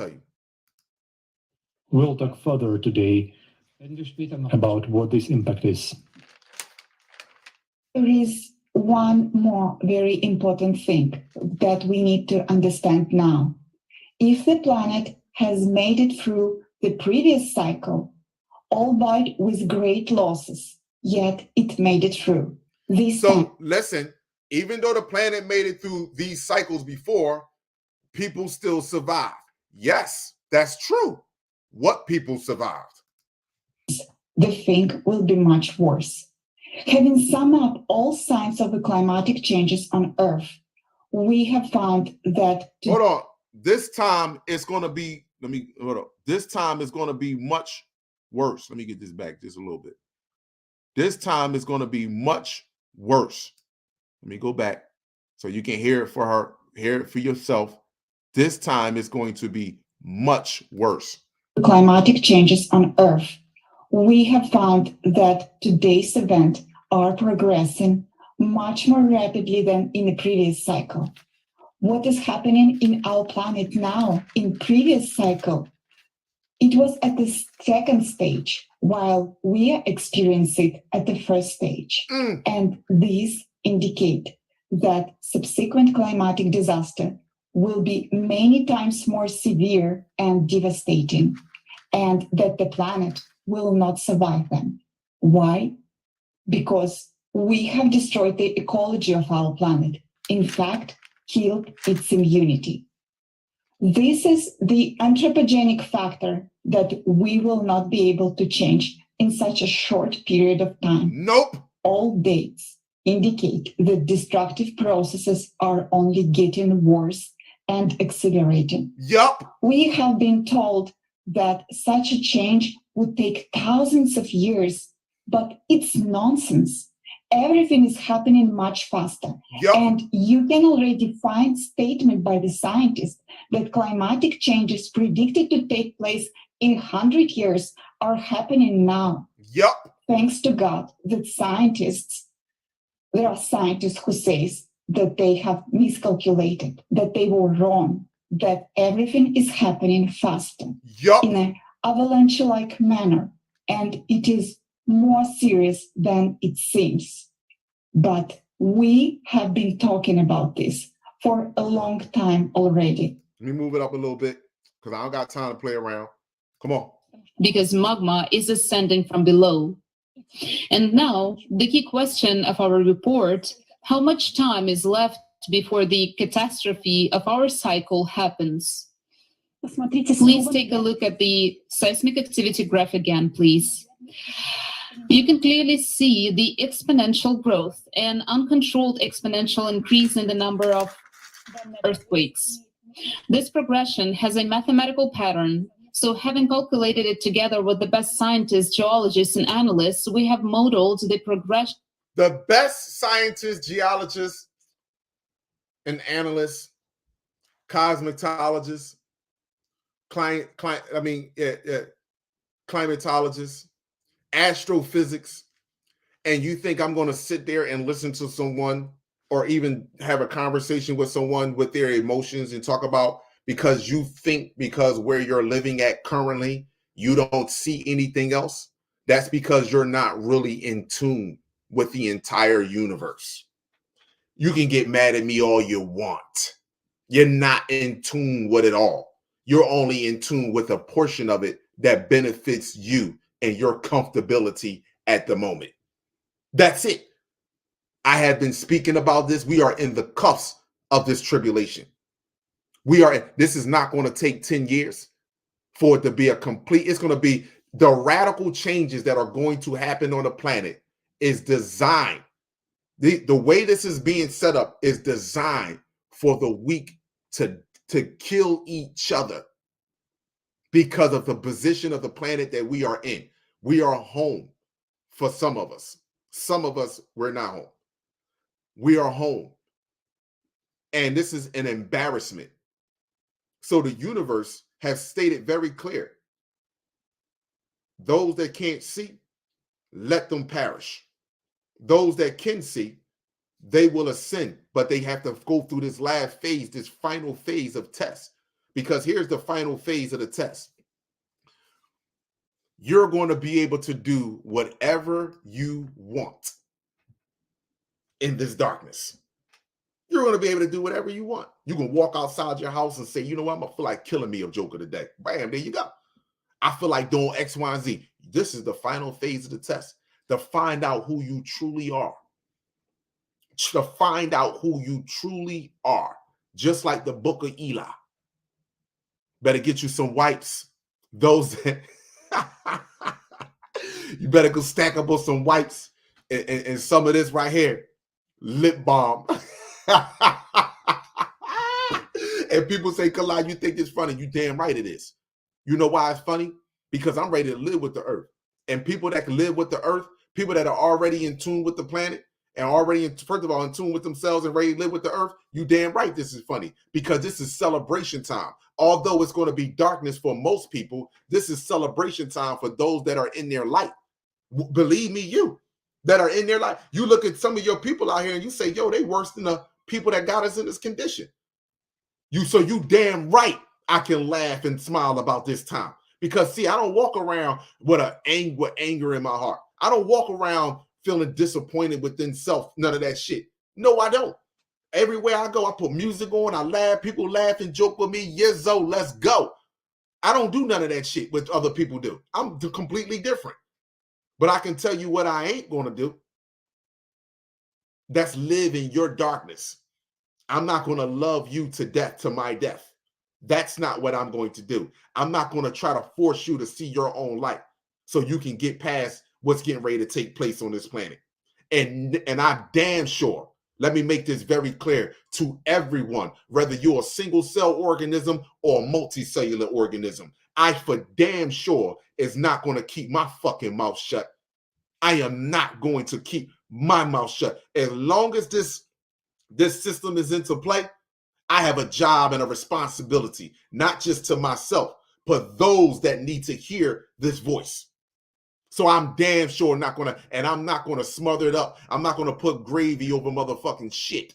you. We'll talk further today about what this impact is. There is one more very important thing that we need to understand now. If the planet has made it through the previous cycle, albeit with great losses, yet it made it through. Listen, even though the planet made it through these cycles before, people still survived. Yes, that's true. What people survived? The thing will be much worse. Having summed up all signs of the climatic changes on Earth, we have found that... Hold on. This time it's going to be, This time is going to be much worse. Let me get this back just a little bit. This time is going to be much worse. Let me go back so you can hear it for yourself. This time is going to be much worse. Climatic changes on Earth. We have found that today's events are progressing much more rapidly than in the previous cycle. What is happening in our planet now in previous cycle? It was at the second stage, while we are experiencing it at the first stage. And these indicate that subsequent climatic disaster will be many times more severe and devastating, and that the planet will not survive them. Why? Because we have destroyed the ecology of our planet, in fact, killed its immunity. This is the anthropogenic factor that we will not be able to change in such a short period of time. Nope. All dates indicate that destructive processes are only getting worse and accelerating. Yup. We have been told that such a change would take thousands of years, but it's nonsense. Everything is happening much faster. Yep. And you can already find statement by the scientists that climatic changes predicted to take place in 100 years are happening now. Yep. Thanks to God that there are scientists who say that they have miscalculated, that they were wrong, that everything is happening faster. Yep. In an avalanche-like manner, and it is more serious than it seems. But we have been talking about this for a long time already. Let me move it up a little bit because I don't got time to play around. Come on. Because magma is ascending from below. And now, the key question of our report, how much time is left before the catastrophe of our cycle happens? Please take a look at the seismic activity graph again, please. You can clearly see the exponential growth and uncontrolled exponential increase in the number of earthquakes. This progression has a mathematical pattern, so having calculated it together with the best scientists, geologists, and analysts, we have modeled the progression. The best scientists, geologists, and analysts, cosmetologists, climatologists, astrophysics, and you think I'm going to sit there and listen to someone or even have a conversation with someone with their emotions and talk about because you think because where you're living at currently, you don't see anything else? That's because you're not really in tune with the entire universe. You can get mad at me all you want. You're not in tune with it all. You're only in tune with a portion of it that benefits you and your comfortability at the moment. That's it. I have been speaking about this. We are in the cuffs of this tribulation. This is not going to take 10 years for it to be a complete, it's going to be the radical changes that are going to happen on the planet is designed. The way this is being set up is designed for the weak to kill each other because of the position of the planet that we are in. We are home for some of us. Some of us, we're not home. We are home. And this is an embarrassment. So the universe has stated very clear. Those that can't see, let them perish. Those that can see, they will ascend, but they have to go through this last phase, this final phase of test. Because here's the final phase of the test. You're going to be able to do whatever you want in this darkness. You're going to be able to do whatever you want. You can walk outside your house and say, you know what, I'm going to feel like killing me a joker today. Bam, there you go. I feel like doing X, Y, and Z. This is the final phase of the test to find out who you truly are. To find out who you truly are. Just like the book of Eli. Better get you some wipes. Those that you better go stack up on some wipes and some of this right here. Lip balm. And people say, Kalai, you think it's funny? You damn right it is. You know why it's funny? Because I'm ready to live with the earth. And people that can live with the earth, people that are already in tune with the planet and already, first of all, in tune with themselves and ready to live with the earth, you damn right this is funny. Because this is celebration time. Although it's going to be darkness for most people, this is celebration time for those that are in their light. Believe me, you that are in their light. You look at some of your people out here and you say, yo, they worse than the people that got us in this condition. So you damn right I can laugh and smile about this time. Because see, I don't walk around with anger in my heart. I don't walk around feeling disappointed within self. None of that shit. No, I don't. Everywhere I go, I put music on. I laugh. People laugh and joke with me. Yes, so let's go. I don't do none of that shit what other people do. I'm completely different. But I can tell you what I ain't going to do. That's live in your darkness. I'm not going to love you to death, to my death. That's not what I'm going to do. I'm not going to try to force you to see your own light so you can get past what's getting ready to take place on this planet. And I'm damn sure, let me make this very clear to everyone, whether you're a single cell organism or a multicellular organism, I for damn sure is not going to keep my fucking mouth shut. I am not going to keep my mouth shut. As long as this system is into play, I have a job and a responsibility, not just to myself, but those that need to hear this voice. So I'm damn sure not going to, and I'm not going to smother it up. I'm not going to put gravy over motherfucking shit.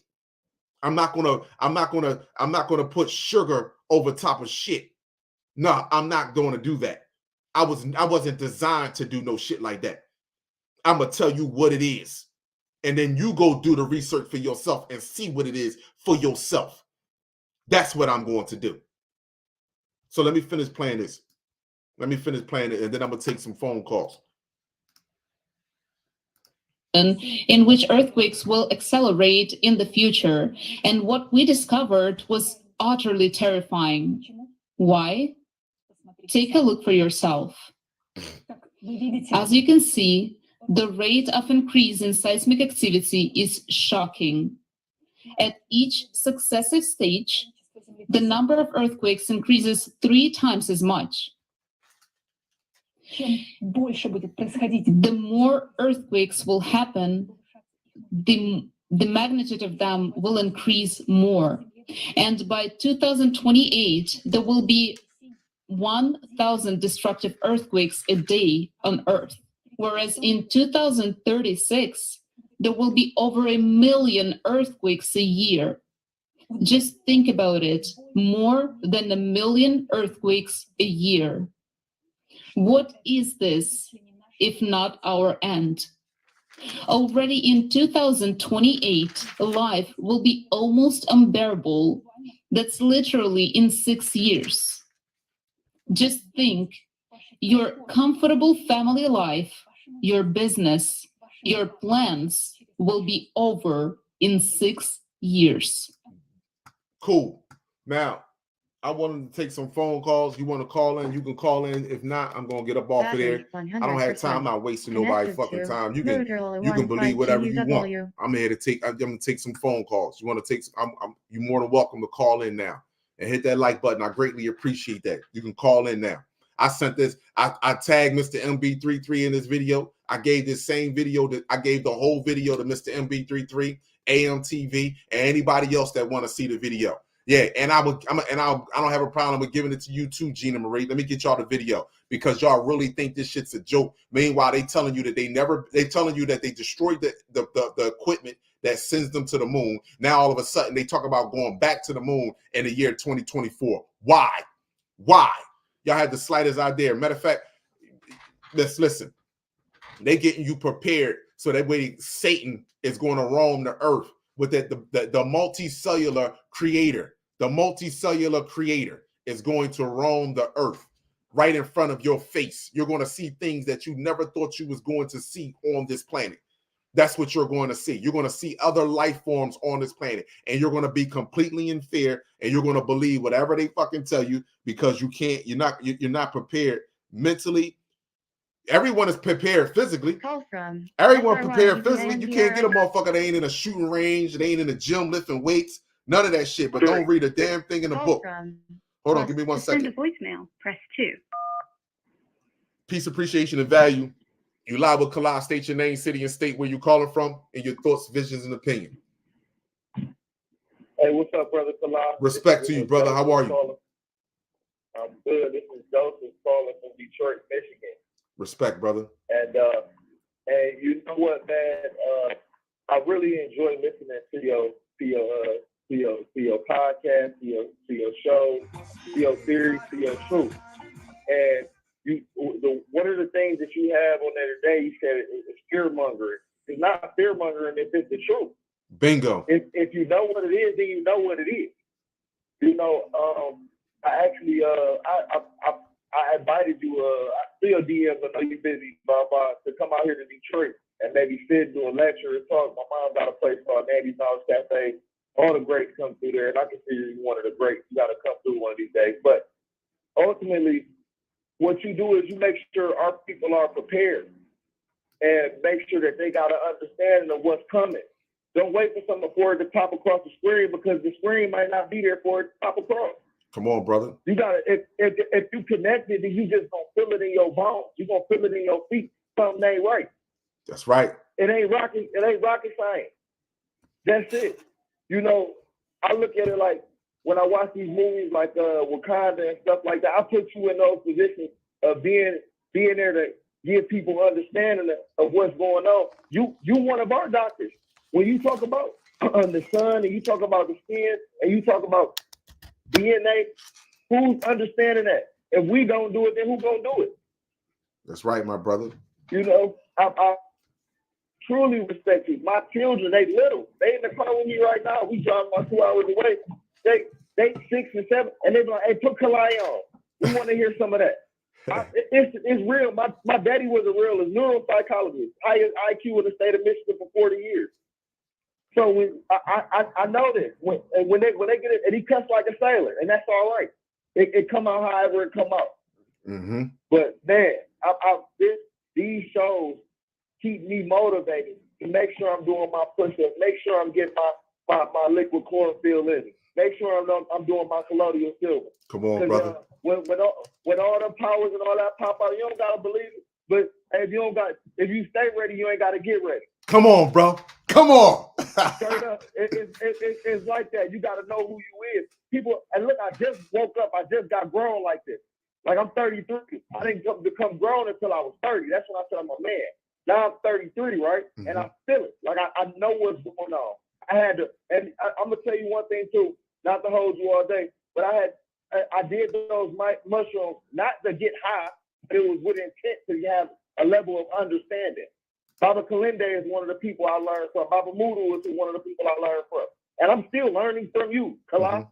I'm not going to put sugar over top of shit. No, I'm not going to do that. I wasn't designed to do no shit like that. I'm going to tell you what it is. And then you go do the research for yourself and see what it is for yourself. That's what I'm going to do. So let me finish playing this. Let me finish playing it, and then I'm going to take some phone calls. In which earthquakes will accelerate in the future. And what we discovered was utterly terrifying. Why? Take a look for yourself. As you can see, the rate of increase in seismic activity is shocking. At each successive stage, the number of earthquakes increases 3 times as much. The more earthquakes will happen, the magnitude of them will increase more. And by 2028, there will be 1,000 destructive earthquakes a day on Earth, whereas in 2036, there will be over 1 million earthquakes a year. Just think about it, more than 1 million earthquakes a year. What is this, if not our end? Already in 2028, life will be almost unbearable. That's literally in 6 years. Just think, your comfortable family life, your business, your plans will be over in 6 years. Cool. Now, I wanted to take some phone calls. You want to call in? You can call in. If not, I'm gonna get up off of there. I don't have time. I'm not wasting nobody's fucking time. You can believe whatever you want. I'm here to take. I'm gonna take some phone calls. You want to take? You're more than welcome to call in now and hit that like button. I greatly appreciate that. You can call in now. I sent this. I tagged Mr. MB33 in this video. I gave this same video that I gave the whole video to Mr. MB33, AMTV, and anybody else that want to see the video. Yeah, and I don't have a problem with giving it to you too, Gina Marie. Let me get y'all the video because y'all really think this shit's a joke. Meanwhile, they telling you that they telling you that they destroyed the equipment that sends them to the moon. Now all of a sudden they talk about going back to the moon in the year 2024. Why? Y'all had the slightest idea. Matter of fact, let's listen. They getting you prepared so that way Satan is going to roam the earth with the multicellular creator. The multicellular creator is going to roam the earth right in front of your face. You're going to see things that you never thought you was going to see on this planet. That's what you're going to see. You're going to see other life forms on this planet, and you're going to be completely in fear, and you're going to believe whatever they fucking tell you because you're not prepared mentally. Everyone is prepared physically. Everyone prepared physically. You can't get a motherfucker that ain't in a shooting range, that ain't in a gym lifting weights, none of that shit. But don't read a damn thing in the book. Hold on, give me 1 second. Send a voicemail, press 2. Peace, appreciation, and value. You live with Kala. State your name, city, and state where you calling from, and your thoughts, visions, and opinion. Hey, what's up, brother Kala? Respect to you, brother. How are you? I'm good. This is Joseph calling from Detroit, Michigan. Respect, brother. And you know what, man? I really enjoy listening to your podcast, to your show, to your theory, to your truth. And one of the things that you have on there today, you said it's fear mongering. It's not fear mongering if it's the truth. Bingo. If you know what it is, then you know what it is. You know, I actually I invited you. I still DM. I know you're busy, to come out here to Detroit and maybe sit, do a lecture, and talk. My mom got a place called Nandy's House Cafe. All the greats come through there, and I consider you one of the greats. You got to come through one of these days. But ultimately, what you do is you make sure our people are prepared and make sure that they got an understanding of what's coming. Don't wait for something for it to pop across the screen because the screen might not be there for it to pop across. Come on, brother. You gotta if you connected, then you just gonna feel it in your bones. You gonna feel it in your feet. Something ain't right. That's right. It ain't rocket science. That's it. You know, I look at it like when I watch these movies like Wakanda and stuff like that, I put you in those positions of being there to give people understanding of what's going on. You one of our doctors. When you talk about the sun and you talk about the skin and you talk about DNA, who's understanding that? If we don't do it, then who's gonna do it? That's right, my brother. You know, I truly respect you. My children, they little. They in the car with me right now. We driving about 2 hours away. They 6 and 7, and they be like, hey, put Kalai on. We want to hear some of that. It's real. My daddy was a realist, neuropsychologist, highest IQ in the state of Michigan for 40 years. So when I know this. When they get it, and he cussed like a sailor, and that's all right. it come out however it come out. Mm-hmm. But man, these shows keep me motivated to make sure I'm doing my push-ups, make sure I'm getting my liquid chlorophyll in me, make sure I'm doing my colloidal silver. Come on, brother. When all the powers and all that pop out, you don't gotta believe it. But if you stay ready, you ain't gotta get ready. Come on, bro. Come on. Straight up, it's like that. You gotta know who you is. People, and look, I just woke up. I just got grown like this. Like I'm 33. I didn't become grown until I was 30. That's when I said I'm a man. Now I'm 33, right? Mm-hmm. And I feel it. Like I know what's going on. I had to, and I'm gonna tell you one thing too. Not to hold you all day, but I did those mushrooms not to get high, but it was with intent to have a level of understanding. Baba Kalinde is one of the people I learned from. Baba Mudu is one of the people I learned from. And I'm still learning from you, Kala. Mm-hmm.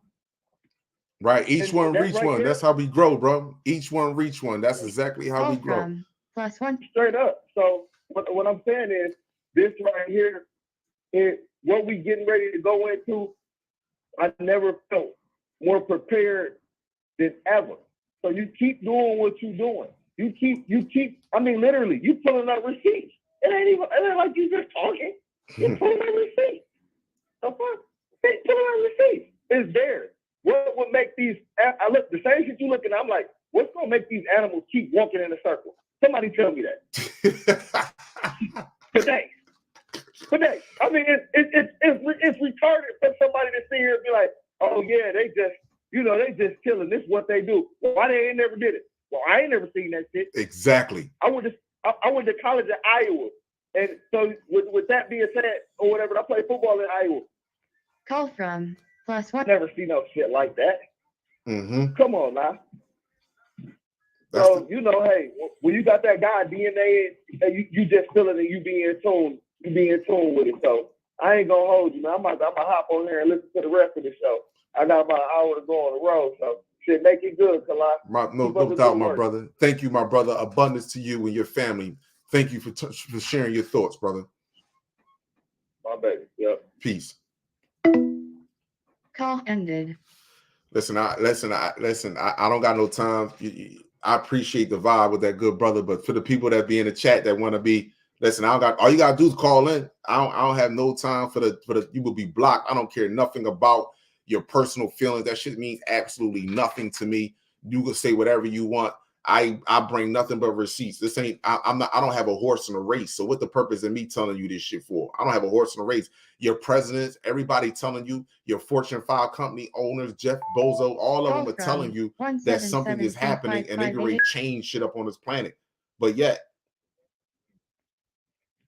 Right. Each one reach right one. There. That's how we grow, bro. Each one reach one. That's exactly how we grow. +1. Straight up. So what I'm saying is this right here is what we getting ready to go into. I never felt more prepared than ever. So you keep doing what you're doing. You keep, I mean, literally, you pulling up receipts. It ain't like you just talking. You're pulling up receipts. The fuck? You're pulling up receipts. It's there. What would make these, I look, the same shit you looking at, I'm like, what's going to make these animals keep walking in a circle? Somebody tell me that. Today. I mean, it's retarded for somebody to sit here and be like, oh yeah, they just killing. This is what they do. Why they ain't never did it? Well, I ain't never seen that shit. Exactly. I went to college at Iowa. And so with that being said, or whatever, I played football in Iowa. Call from +1. Never seen no shit like that. Mm-hmm. Come on now. So, hey, when you got that guy DNA, you just feel it and you be in tune with it. So I ain't gonna hold you, man. I'm gonna hop on here and listen to the rest of the show. I got about an hour to go on the road, so shit, make it good, Kalai. No doubt, my brother. Thank you, my brother. Abundance to you and your family. Thank you for sharing your thoughts, brother. My baby. Yep. Peace. Call ended. Listen. I don't got no time. I appreciate the vibe with that good brother, but for the people that be in the chat that want to be, listen, all you gotta do is call in. I don't have no time for the you will be blocked. I don't care nothing about your personal feelings. That shit means absolutely nothing to me. You can say whatever you want. I bring nothing but receipts. This ain't, I don't have a horse in a race. So what the purpose of me telling you this shit for? I don't have a horse in a race. Your presidents, everybody telling you, your Fortune 5 company owners, Jeff Bezos, all of them are telling you that something is happening and they can really change shit up on this planet. But yet,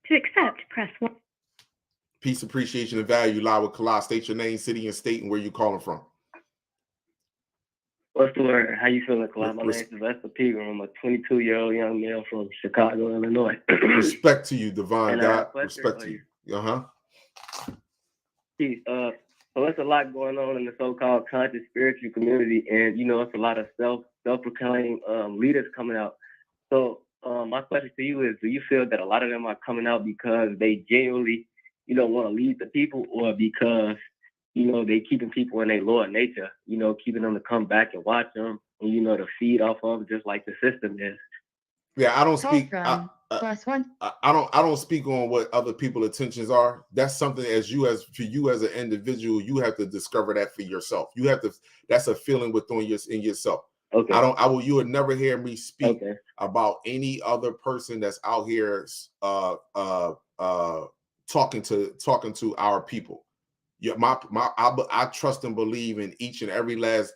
to accept, press 1. Peace, appreciation, and value lie with Kala. State your name, city, and state, and where you calling from. What's the word? How you feeling, Kala? My name is Sylvester Pegram. I'm a 22-year-old young male from Chicago, Illinois. Respect to you, divine God. Respect to you. Peace. So there's a lot going on in the so-called conscious spiritual community, and it's a lot of self-proclaimed leaders coming out. So my question to you is, do you feel that a lot of them are coming out because they genuinely, want to lead the people, or because they keeping people in their lower nature, keeping them to come back and watch them, and to feed off of, just like the system is? Yeah, I don't speak. +1. I don't speak on what other people's intentions are. That's something for you as an individual, you have to discover that for yourself. You have to. That's a feeling within yourself. Okay. You would never hear me speak about any other person that's out here talking to our people. Yeah, I trust and believe in each and every last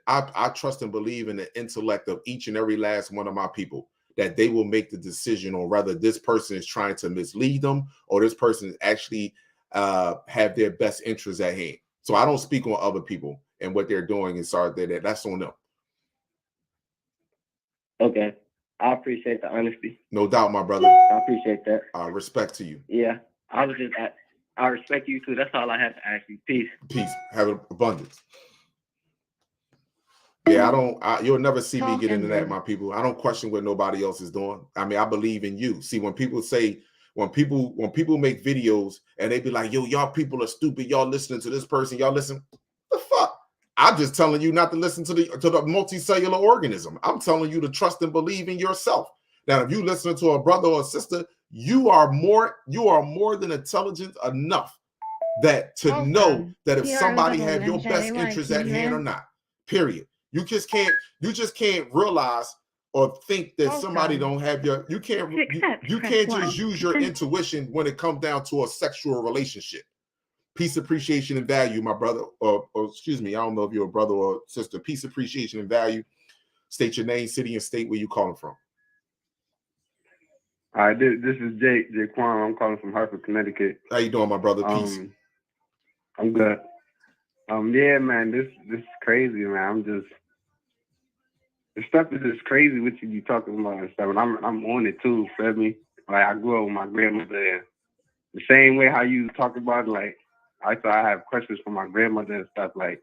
I trust and believe in the intellect of each and every last one of my people, that they will make the decision on whether this person is trying to mislead them or this person is actually have their best interests at hand. So I don't speak on other people and what they're doing, and sorry that's on them. Okay. I appreciate the honesty. No doubt, my brother. I appreciate that. Respect to you. Yeah. I respect you too. That's all I have to ask you. Peace. Peace. Have an abundance. Yeah, you'll never see me get into that, my people. I don't question what nobody else is doing. I mean, I believe in you. See, when people make videos and they be like, yo, y'all people are stupid. Y'all listening to this person. Y'all listen. The fuck? I'm just telling you not to listen to the multicellular organism. I'm telling you to trust and believe in yourself. Now, if you listen to a brother or a sister, you are more than intelligent enough that to know that if somebody have your best interest at hand or not. Period. You just can't realize or think that somebody don't have your. You can't just use your intuition when it comes down to a sexual relationship. Peace, appreciation, and value, my brother, or excuse me, I don't know if you're a brother or sister. Peace, appreciation, and value. State your name, city, and state where you calling from. All right, this is Jaquan. I'm calling from Hartford, Connecticut. How you doing, my brother? Peace. I'm good. Yeah, man, this is crazy, man. The stuff is just crazy what you be talking about and stuff, and I'm on it too. Feel me? Like I grew up with my grandmother. The same way how you talk about, like, I have questions for my grandmother and stuff, like,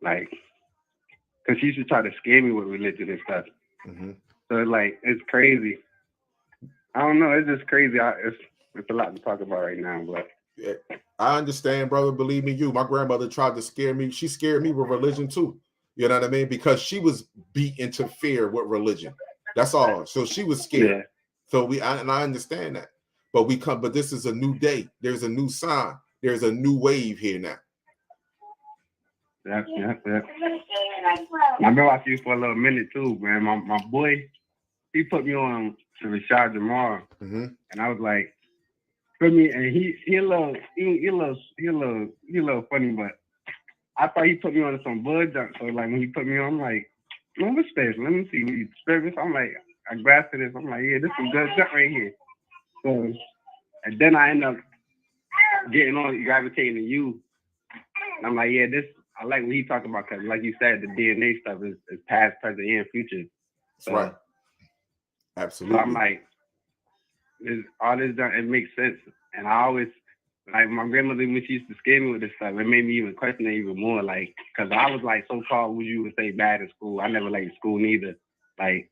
because she used to try to scare me with religion and stuff. Mm-hmm. So, like, it's crazy. I don't know. It's just crazy. It's a lot to talk about right now, but. Yeah, I understand, brother. Believe me, my grandmother tried to scare me. She scared me with religion, too. You know what I mean? Because she was beat into fear with religion. That's all. So she was scared. Yeah. So I understand that. But this is a new day. There's a new sign. There's a new wave here now. Yeah. I've been watching you for a little minute too, man. My boy, he put me on to Rashad Jamal, and I was like, for me, and he a little funny, but I thought he put me on some bud junk. So like when he put me on, I'm like, no, what's this? Let me see. I'm like, I grasped this. I'm like, yeah, this is good stuff right here. So, and then I end up getting on, gravitating to you. And I'm like, yeah, I like what he talking about, because like you said, the DNA stuff is past, present, and future. So, that's right. Absolutely. So I'm like, all this done, it makes sense. And I always, like my grandmother, when she used to scare me with this stuff, it made me even question it even more, like, because I was like so-called, what you would say, bad in school. I never liked school neither. Like,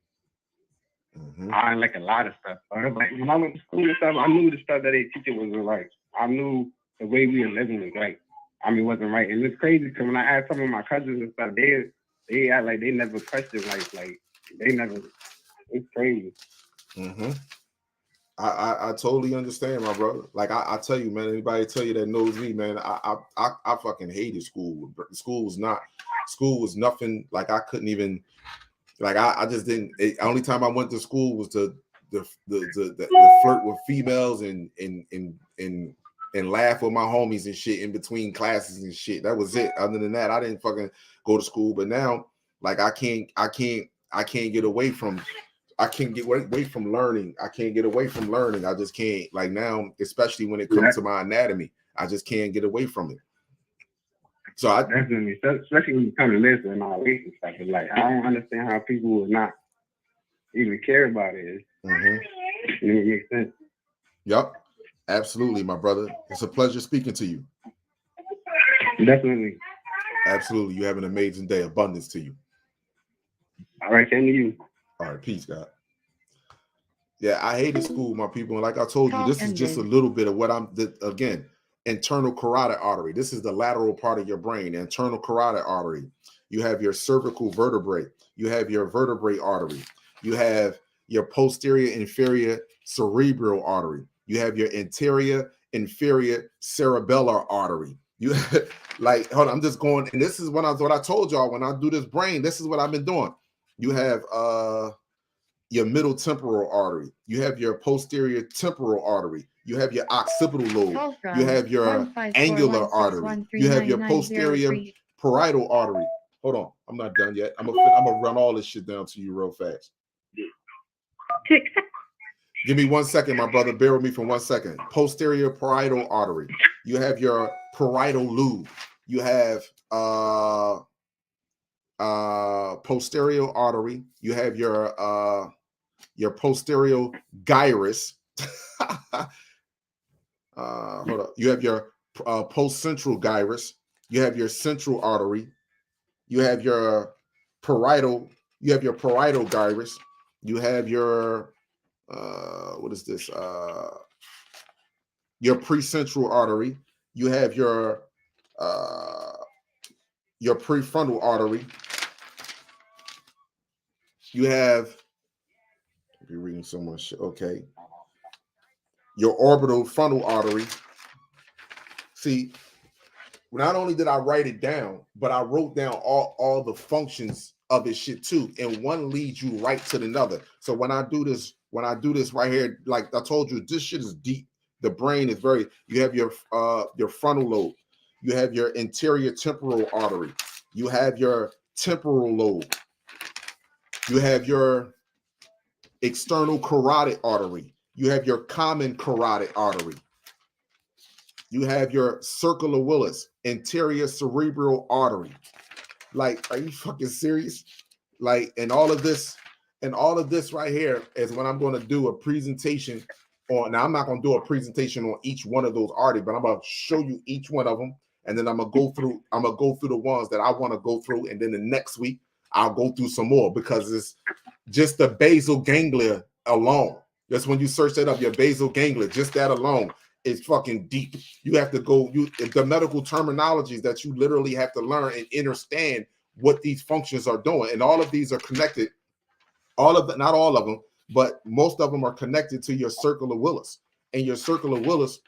I didn't like a lot of stuff. So I was like, when I went to school and stuff, I knew the stuff that they teaching was like, I knew the way we were living was right. I mean, it wasn't right. And it's crazy because when I asked some of my cousins and stuff, they act like they never questioned life. Like, they never, it's crazy. I totally understand, my brother. Like I tell you, man, anybody tell you that knows me, man, I fucking hated school. School was nothing. Like I couldn't even, like I just didn't. The only time I went to school was the flirt with females and laugh with my homies and shit in between classes and shit. That was it. Other than that, I didn't fucking go to school. But now, like I can't get away from. I can't get away from learning. I can't get away from learning. I just can't. Like now, especially when it comes to my anatomy, I just can't get away from it. So I definitely, especially when you come to listen and all this and stuff. It's like I don't understand how people would not even care about it. It makes sense. Yep, absolutely, my brother. It's a pleasure speaking to you. Definitely. Absolutely. You have an amazing day. Abundance to you. All right, same to you. All right, peace, God. Yeah, I hated school, my people. And like I told you, this is just a little bit of what again, internal carotid artery. This is the lateral part of your brain, the internal carotid artery. You have your cervical vertebrae. You have your vertebrae artery. You have your posterior inferior cerebral artery. You have your anterior inferior cerebellar artery. You like, hold on, I'm just going, and this is what I told y'all when I do this brain, this is what I've been doing. You have your middle temporal artery. You have your posterior temporal artery. You have your occipital lobe. You have your angular artery. You have your posterior parietal artery. Hold on, I'm not done yet. I'm gonna run all this shit down to you real fast. Give me 1 second, my brother. Bear with me for 1 second. Posterior parietal artery. You have your parietal lobe. You have posterior artery. You have your posterior gyrus. Hold up. You have your post-central gyrus. You have your central artery. You have your parietal. You have your parietal gyrus. You have your what is this? Your precentral artery. You have your your prefrontal artery. You have, if you're reading so much, okay, your orbital frontal artery. See, not only did I write it down, but I wrote down all the functions of this shit too, and one leads you right to another. So when I do this right here, like I told you, this shit is deep. The brain is very. You have your frontal lobe, you have your anterior temporal artery, you have your temporal lobe, you have your external carotid artery, you have your common carotid artery, you have your circular Willis, anterior cerebral artery. Like, are you fucking serious? Like, and all of this right here is when I'm going to do a presentation on. Now, I'm not going to do a presentation on each one of those arteries, but I'm going to show you each one of them, and then I'm gonna go through the ones that I want to go through, and then the next week I'll go through some more, because it's just the basal ganglia alone. That's when you search that up, your basal ganglia, just that alone is fucking deep. You have to go, the medical terminologies that you literally have to learn and understand what these functions are doing. And all of these are connected, not all of them, but most of them are connected to your circular Willis. And your circular Willis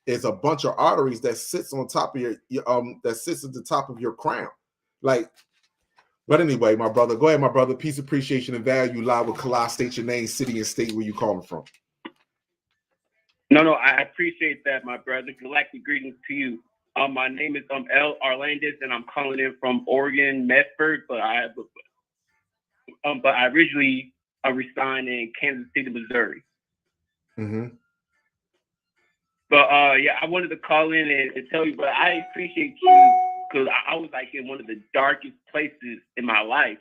is a bunch of arteries that sits on top of that sits at the top of your crown. Like, but anyway, my brother, go ahead, my brother. Peace, appreciation, and value lie with Kala. State your name, city, and state where you calling from. No, I appreciate that, my brother. Galactic greetings to you. My name is L. Arlandis, and I'm calling in from Oregon, Medford, but I originally reside in Kansas City, Missouri. Mm-hmm. But yeah, I wanted to call in and tell you, but I appreciate you, because I was like in one of the darkest places in my life.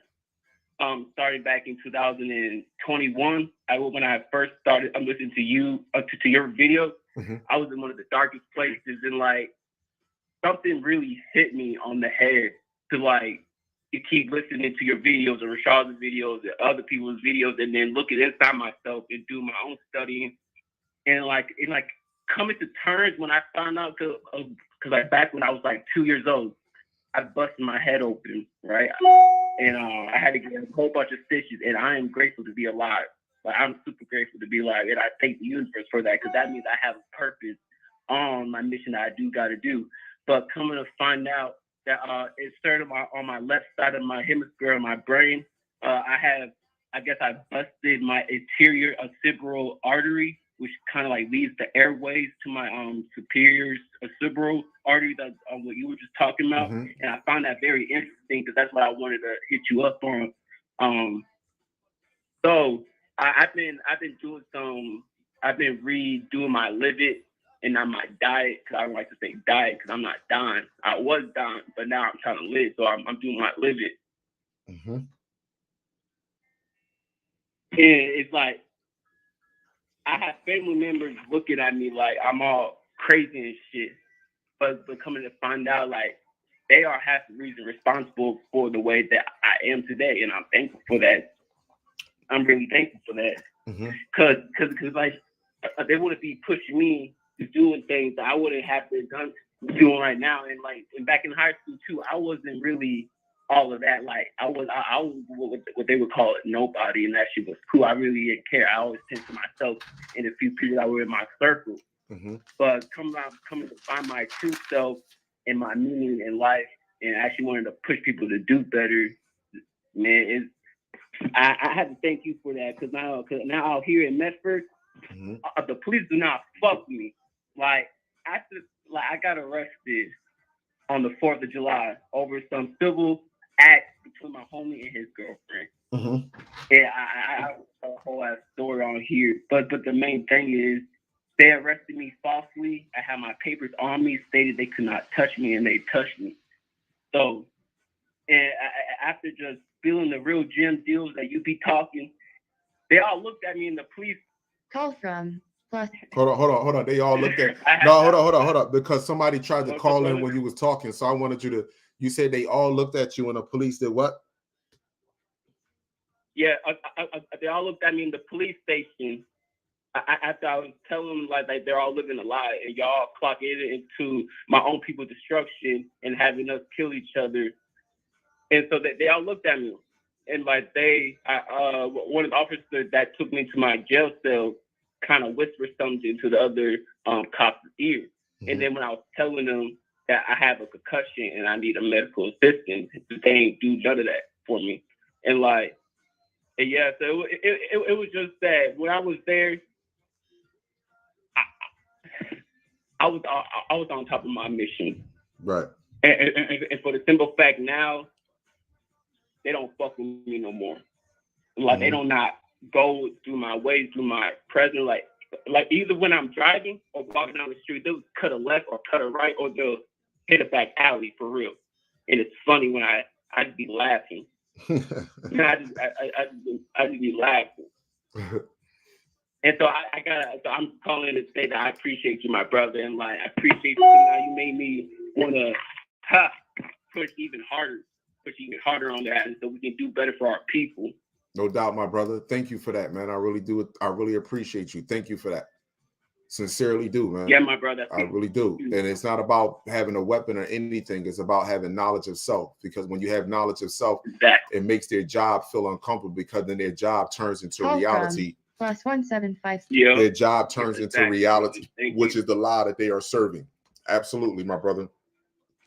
Starting back in 2021, when I first started listening to you, to your videos, I was in one of the darkest places, and like something really hit me on the head to like you keep listening to your videos or Rashad's videos and other people's videos, and then looking inside myself and do my own studying, and like coming to terms when I found out, because like back when I was like 2 years old, I busted my head open, right? And I had to get a whole bunch of stitches, and I am grateful to be alive. Like, I'm super grateful to be alive, and I thank the universe for that, because that means I have a purpose on my mission that I do got to do. But coming to find out that it started on my left side of my hemisphere of my brain, I busted my anterior occipital artery, which kind of like leads the airways to my superior occipital artery, that's what you were just talking about. And I found that very interesting, because that's what I wanted to hit you up on. So I've been redoing my livid and not my diet, because I don't like to say diet because I'm not dying. I was dying, but now I'm trying to live, so I'm doing my livid. And it's like I have family members looking at me like I'm all crazy and shit, but coming to find out, like, they are half the reason responsible for the way that I am today, and I'm thankful for that. I'm really thankful for that, because like they wouldn't be pushing me to doing things that I wouldn't have been doing right now. And back in high school too, I wasn't really all of that. Like I was what they would call it nobody, and that shit was cool. I really didn't care. I always tend to myself and the few people that were in my circle. But coming to find my true self and my meaning in life, and actually wanting to push people to do better, man, I have to thank you for that, because now out here in Medford, the police do not fuck with me. Like I got arrested on the 4th of July over some civil act between my homie and his girlfriend. Yeah, I tell a whole ass story on here, but the main thing is they arrested me falsely. I had my papers on me, stated they could not touch me, and they touched me. So, and after just feeling the real gym deals that you be talking, they all looked at me, and the police call from plus. Hold on. They all looked at. No, hold on. Because somebody tried to call in when you was talking, so I wanted you to. You said they all looked at you, and the police did what? Yeah, they all looked at me in the police station. After I was telling them like they're all living a lie, and y'all clock it into my own people's destruction and having us kill each other. And so they all looked at me, and like one of the officers that took me to my jail cell kind of whispered something into the other cop's ear. And then when I was telling them that I have a concussion and I need a medical assistant, they ain't do none of that for me. And like, and yeah, so it was just that when I was there, I was on top of my mission. Right. And for the simple fact now, they don't fuck with me no more. Like they don't not go through my way, through my presence. Like either when I'm driving or walking down the street, they'll cut a left or cut a right, or they'll hit a back alley for real. And it's funny when I'd be laughing. I just be laughing. And so I'm calling to say that I appreciate you, my brother, and like I appreciate you. Now you made me want to push even harder on that, so we can do better for our people. No doubt, my brother. Thank you for that, man. I really do. I really appreciate you. Thank you for that. Sincerely do, man. Yeah, my brother. I really do. And it's not about having a weapon or anything. It's about having knowledge of self. Because when you have knowledge of self, it makes their job feel uncomfortable, because then their job turns into reality. +175. Yeah. Their job turns into reality, which is the lie that they are serving. Absolutely, my brother.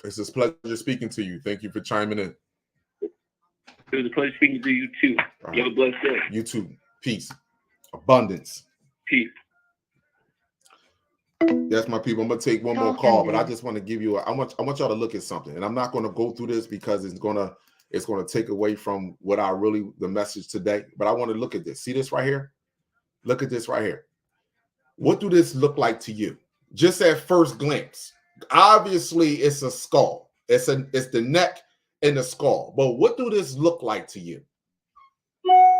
It's a pleasure speaking to you. Thank you for chiming in. It was a pleasure speaking to you too. Right. You have a blessed day. You too. Peace. Abundance. Peace. Yes, my people. I'm gonna take one more call, but I just want to give you. I want y'all to look at something, and I'm not going to go through this because it's gonna take away from what the message today. But I want to look at this. See this right here? Look at this right here. What do this look like to you? Just at first glance, obviously it's a skull. It's the neck and the skull. But what do this look like to you?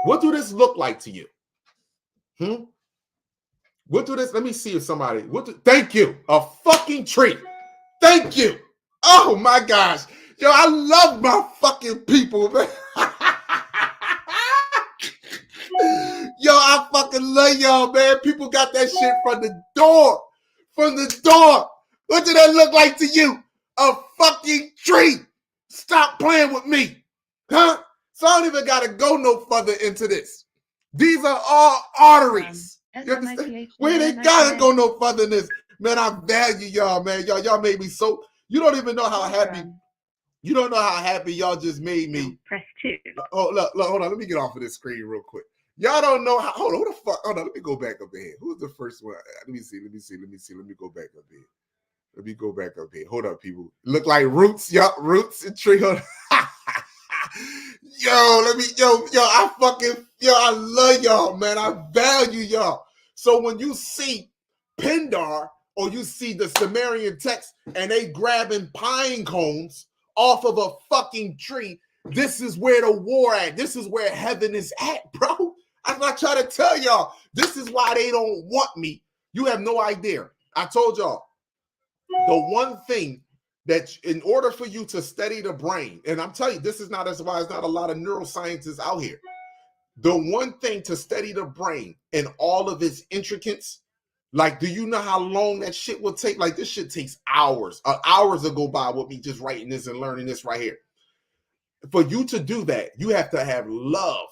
What do this look like to you? What do this? Let me see if somebody. Thank you. A fucking tree. Thank you. Oh my gosh. Yo, I love my fucking people, man. Yo, I fucking love y'all, man. People got that shit from the door. From the door. What did that look like to you? A fucking tree. Stop playing with me. Huh? So I don't even got to go no further into this. These are all arteries. You understand? We ain't got to go no further than this. Man, I value y'all, man. Y'all made me so... You don't even know how happy... You don't know how happy y'all just made me. Press 2. Oh, look, hold on. Let me get off of this screen real quick. Y'all don't know how. Hold on, who the fuck? Hold on, let me go back up here. Who's the first one? Let me see. Let me go back up here. Let me go back up here. Hold up, people. Look like Roots, y'all. Roots and Tree. Yo, I love y'all, man. I value y'all. So when you see Pindar or you see the Sumerian text and they grabbing pine cones off of a fucking tree, this is where the war at. This is where heaven is at, bro. I'm not trying to tell y'all. This is why they don't want me. You have no idea. I told y'all, the one thing that in order for you to study the brain, and I'm telling you, this is not why there's not a lot of neuroscientists out here. The one thing to study the brain and all of its intricacies, like, do you know how long that shit will take? Like, this shit takes hours. Hours will go by with me just writing this and learning this right here. For you to do that, you have to have love.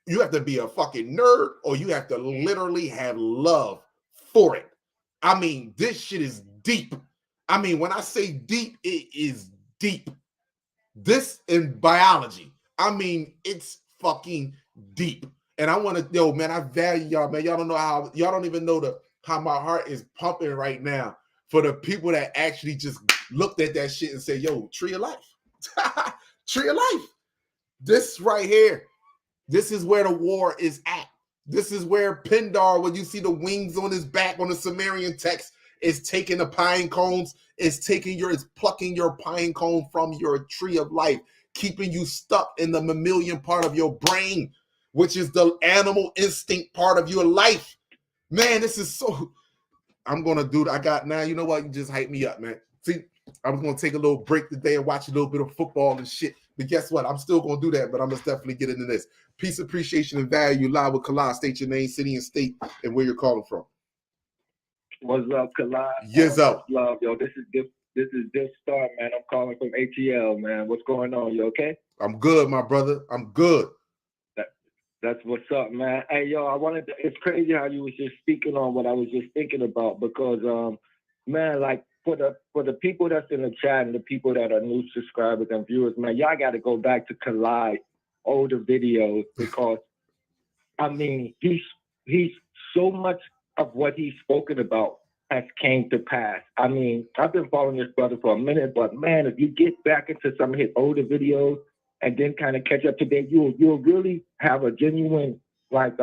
You have to be a fucking nerd, or you have to literally have love for it. I mean, this shit is deep. I mean, when I say deep, it is deep. This in biology, I mean, it's fucking deep. And I want to, man, I value y'all, man. Y'all don't even know how my heart is pumping right now for the people that actually just looked at that shit and said, yo, tree of life. Tree of life. This right here. This is where the war is at. This is where Pindar, when you see the wings on his back on the Sumerian text, is taking the pine cones, it's plucking your pine cone from your tree of life, keeping you stuck in the mammalian part of your brain, which is the animal instinct part of your life. Man, this is so... I'm going to do that. Now, you know what? You just hype me up, man. See, I was going to take a little break today and watch a little bit of football and shit. But guess what? I'm still going to do that, but I'm going to definitely get into this. Peace, appreciation, and value. Live with Kalai. State your name, city, and state, and where you're calling from. What's up, Kalai? Yes, up. Love, yo. This is This is Just Start, man. I'm calling from ATL, man. What's going on? You okay? I'm good, my brother. I'm good. That's what's up, man. Hey, yo, it's crazy how you was just speaking on what I was just thinking about because, man, like for the people that's in the chat and the people that are new subscribers and viewers, man, y'all got to go back to Kalai's older videos because, I mean, he's so much of what he's spoken about has came to pass. I mean, I've been following this brother for a minute, but man, if you get back into some of his older videos and then kind of catch up to date, you'll really have a genuine like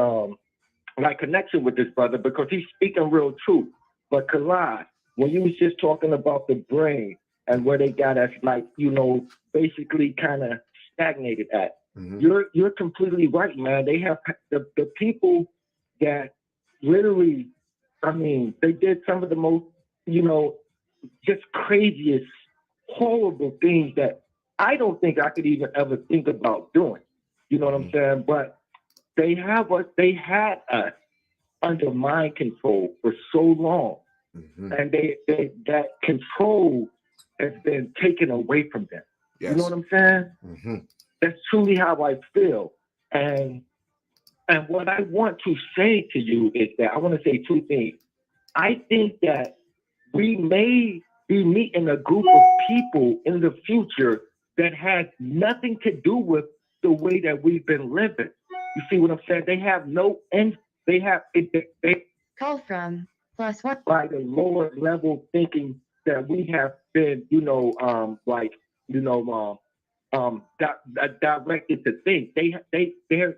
connection with this brother because he's speaking real truth. But Kalai, when you was just talking about the brain and where they got us, like, you know, basically kind of stagnated at, you're completely right, man. They have the people that literally, I mean, they did some of the most, you know, just craziest, horrible things that I don't think I could even ever think about doing. You know what I'm saying? But they had us under mind control for so long. And that control has been taken away from them. Yes. You know what I'm saying? That's truly how I feel. And what I want to say to you is that I want to say two things. I think that we may be meeting a group of people in the future that has nothing to do with the way that we've been living. You see what I'm saying? They have no end. They Call from +1 by the lower level thinking that we have been, directed to think.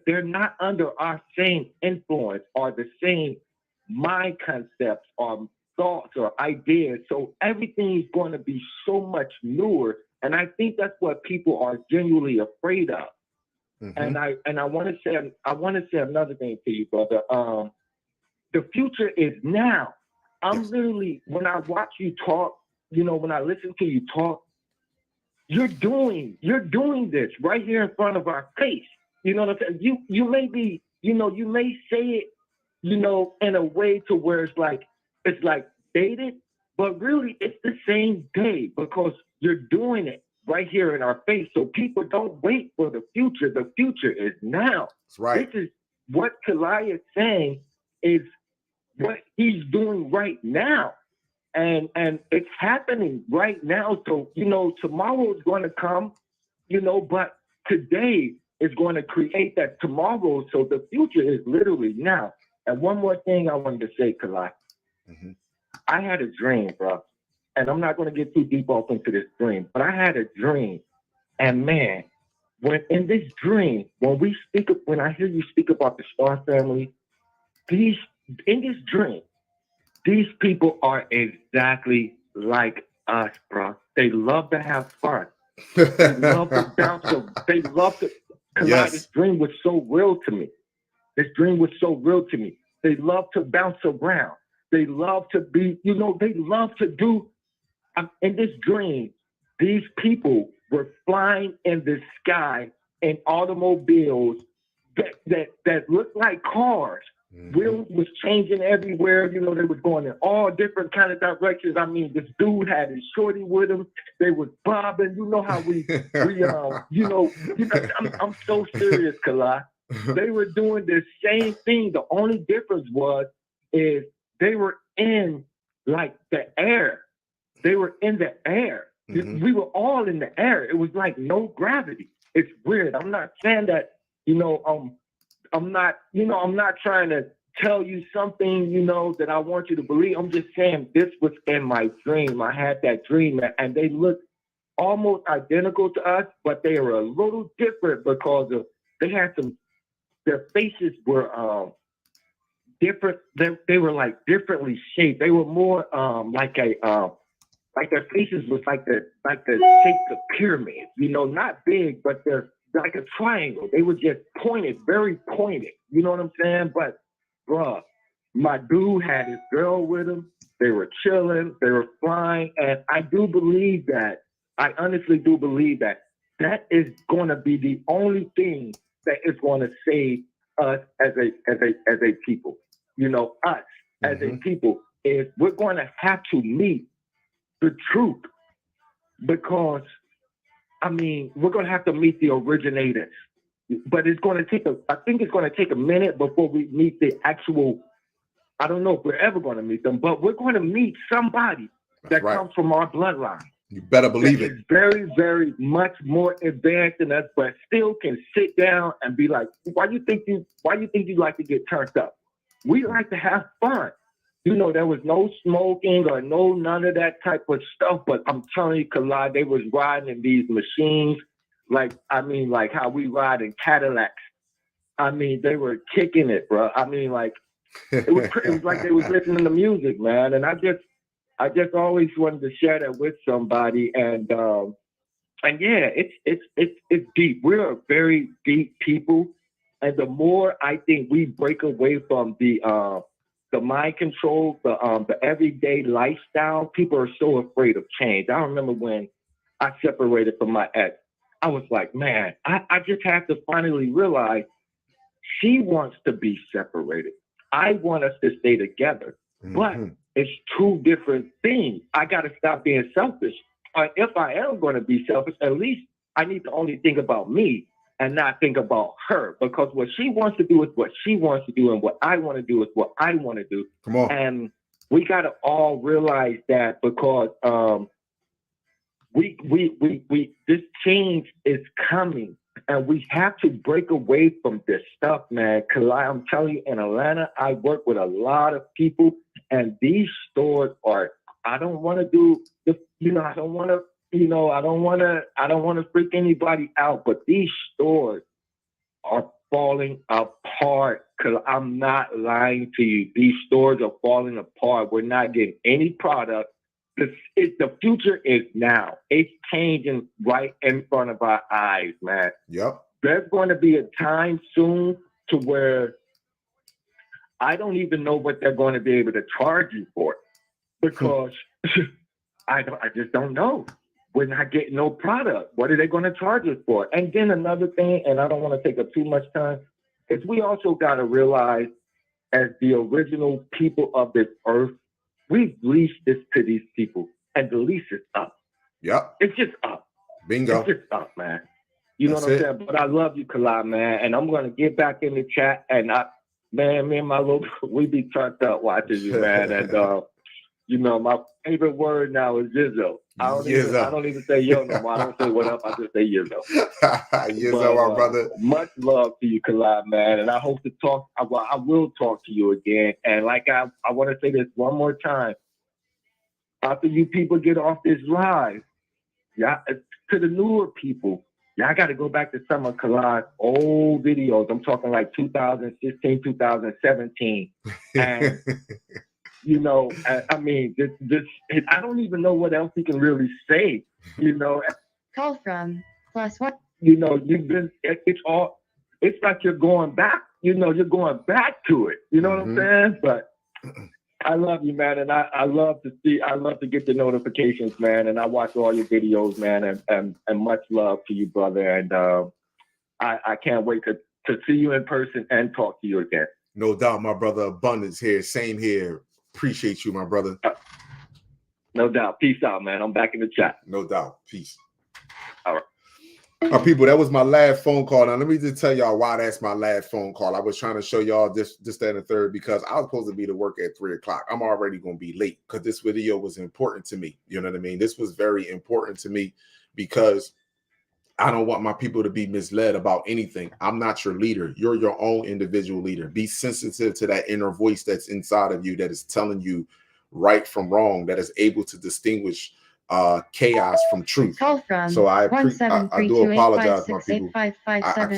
They're not under our same influence or the same mind concepts or thoughts or ideas. So everything is going to be so much newer. And I think that's what people are genuinely afraid of. And I want to say another thing to you, brother. The future is now. I'm literally, when I watch you talk, you know, when I listen to you talk, you're doing this right here in front of our face. You know what I'm saying? You may be, you know, you may say it, you know, in a way to where it's like dated, but really it's the same day because you're doing it right here in our face. So people don't wait for the future. The future is now. That's right. This is what Kalai is saying is what he's doing right now. And it's happening right now. So, you know, tomorrow is going to come, you know, but today is going to create that tomorrow. So the future is literally now. And one more thing I wanted to say, Kalai. I had a dream, bro. And I'm not going to get too deep off into this dream, but I had a dream. And man, when in this dream, when I hear you speak about the Star family, in this dream, these people are exactly like us, bro. They love to have fun. They love to bounce. They love to. This dream was so real to me. This dream was so real to me. They love to bounce around. They love to be, you know, they love to do. In this dream, these people were flying in the sky in automobiles that looked like cars. Wheels was changing everywhere. You know, they was going in all different kind of directions. I mean, this dude had his shorty with him. They was bobbing. You know how I'm so serious, Kalai. They were doing the same thing. The only difference is they were in like the air. They were in the air. We were all in the air. It was like no gravity. It's weird. I'm not saying that, you know, I'm not trying to tell you something, you know, that I want you to believe. I'm just saying this was in my dream. I had that dream, and they looked almost identical to us, but they were a little different because their faces were different. They were like differently shaped. They were more like their faces was like the shape of pyramids, you know, not big, but they're like a triangle. They were just pointed, very pointed. You know what I'm saying? But, bruh, my dude had his girl with him. They were chilling. They were flying. And I do believe that. I honestly do believe that is going to be the only thing that is going to save us as a people. You know, us as a people is we're going to have to meet the truth. because I mean, we're going to have to meet the originators, but it's going to take I think it's going to take a minute before we meet the actual. I don't know if we're ever going to meet them, but we're going to meet somebody that comes from our bloodline. You better believe it. Is very, very much more advanced than us, but still can sit down and be like, why you think you like to get turned up? We like to have fun. You know, there was no smoking or none of that type of stuff, but I'm telling you, Kalai, they was riding in these machines, like how we ride in Cadillacs. I mean, they were kicking it, bro. I mean, like, it was like they was listening to music, man. And I just always wanted to share that with somebody. And yeah, it's deep. We're a very deep people. And the more I think we break away from the mind control, the everyday lifestyle, people are so afraid of change. I remember when I separated from my ex, I was like, man, I just have to finally realize she wants to be separated. I want us to stay together, but it's two different things. I got to stop being selfish. If I am going to be selfish, at least I need to only think about me and not think about her, because what she wants to do is what she wants to do, and what I want to do is what I want to do. Come on. And we got to all realize that, because this change is coming. And we have to break away from this stuff, man. Kalai, I'm telling you, in Atlanta, I work with a lot of people, and these stores are. I don't want to do, I don't want to freak anybody out, but these stores are falling apart. I'm not lying to you. These stores are falling apart. We're not getting any product. The future is now. It's changing right in front of our eyes, man. Yep. There's going to be a time soon to where I don't even know what they're going to be able to charge you for it, because I just don't know. We're not getting no product. What are they going to charge us for? And then another thing, and I don't want to take up too much time, is we also got to realize, as the original people of this earth, we've leased this to these people, and the lease is up. Yep. It's just up. Bingo. It's just up, man. You know what I'm saying? But I love you, Kalai, man. And I'm going to get back in the chat. And me and my little, we be turned up watching you, man. And, my favorite word now is Yizzo. I don't even say yo no more. I don't say what up. I just say Yizzo. Yizzo, my brother. Much love to you, Kalai, man. And I hope to talk. I will talk to you again. And like I want to say this one more time. After you people get off this live, to the newer people, y'all got to go back to some of Kalai's old videos. I'm talking like 2016, 2017. And I mean, this I don't even know what else he can really say, Call from +1. You've been, it's like you're going back, you're going back to it. You know what I'm saying? But I love you, man. And I love to get the notifications, man. And I watch all your videos, man, and much love to you, brother. And I can't wait to see you in person and talk to you again. No doubt, my brother. Abundance here. Same here. Appreciate you, my brother. No doubt. Peace out, man. I'm back in the chat. No doubt. Peace. All right. People, that was my last phone call. Now, let me just tell y'all why that's my last phone call. I was trying to show y'all this, that, and the third, because I was supposed to be to work at 3 o'clock. I'm already going to be late because this video was important to me. You know what I mean? This was very important to me because I don't want my people to be misled about anything. I'm not your leader. You're your own individual leader. Be sensitive to that inner voice that's inside of you that is telling you right from wrong, that is able to distinguish chaos from truth. So I do apologize, my people. I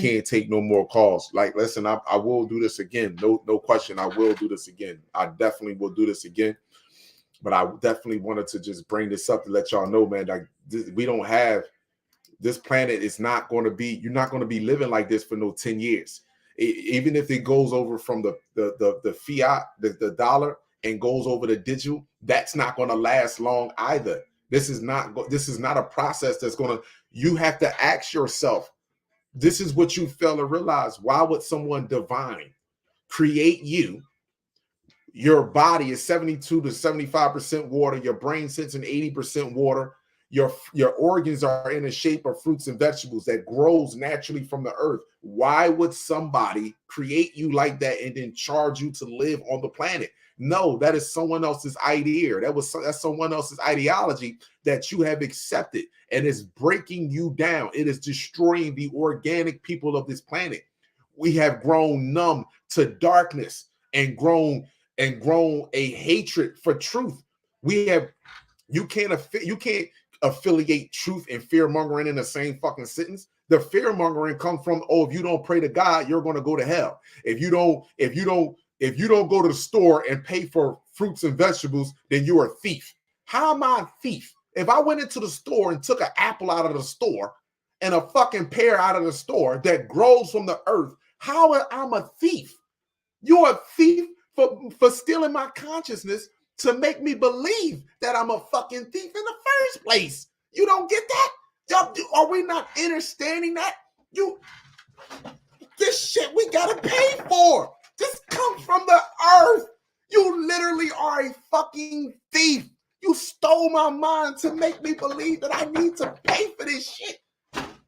can't take no more calls. Like, listen, I will do this again. No question. I will do this again. I definitely will do this again. But I definitely wanted to just bring this up to let y'all know, man, like we don't have, this planet is not going to be, you're not going to be living like this for no 10 years. Even if it goes over from the fiat, the dollar, and goes over the digital, that's not going to last long either. This is not a process that's going to, you have to ask yourself, this is what you fail to realize. Why would someone divine create you? Your body is 72 to 75% water. Your brain sits in 80% water. Your organs are in the shape of fruits and vegetables that grows naturally from the earth. Why would somebody create you like that and then charge you to live on the planet? No, that is someone else's idea. That's someone else's ideology that you have accepted, and it's breaking you down. It is destroying the organic people of this planet. We have grown numb to darkness and grown a hatred for truth. You can't affiliate truth and fear mongering in the same fucking sentence. The fear mongering comes from, oh, if you don't pray to God, you're going to go to hell. If you don't go to the store and pay for fruits and vegetables, then you're a thief. How am I a thief? If I went into the store and took an apple out of the store and a fucking pear out of the store that grows from the earth, how am I a thief? You're a thief for stealing my consciousness to make me believe that I'm a fucking thief in the first place. You don't get that? Are we not understanding that? This shit we gotta pay for. This comes from the earth. You literally are a fucking thief. You stole my mind to make me believe that I need to pay for this shit.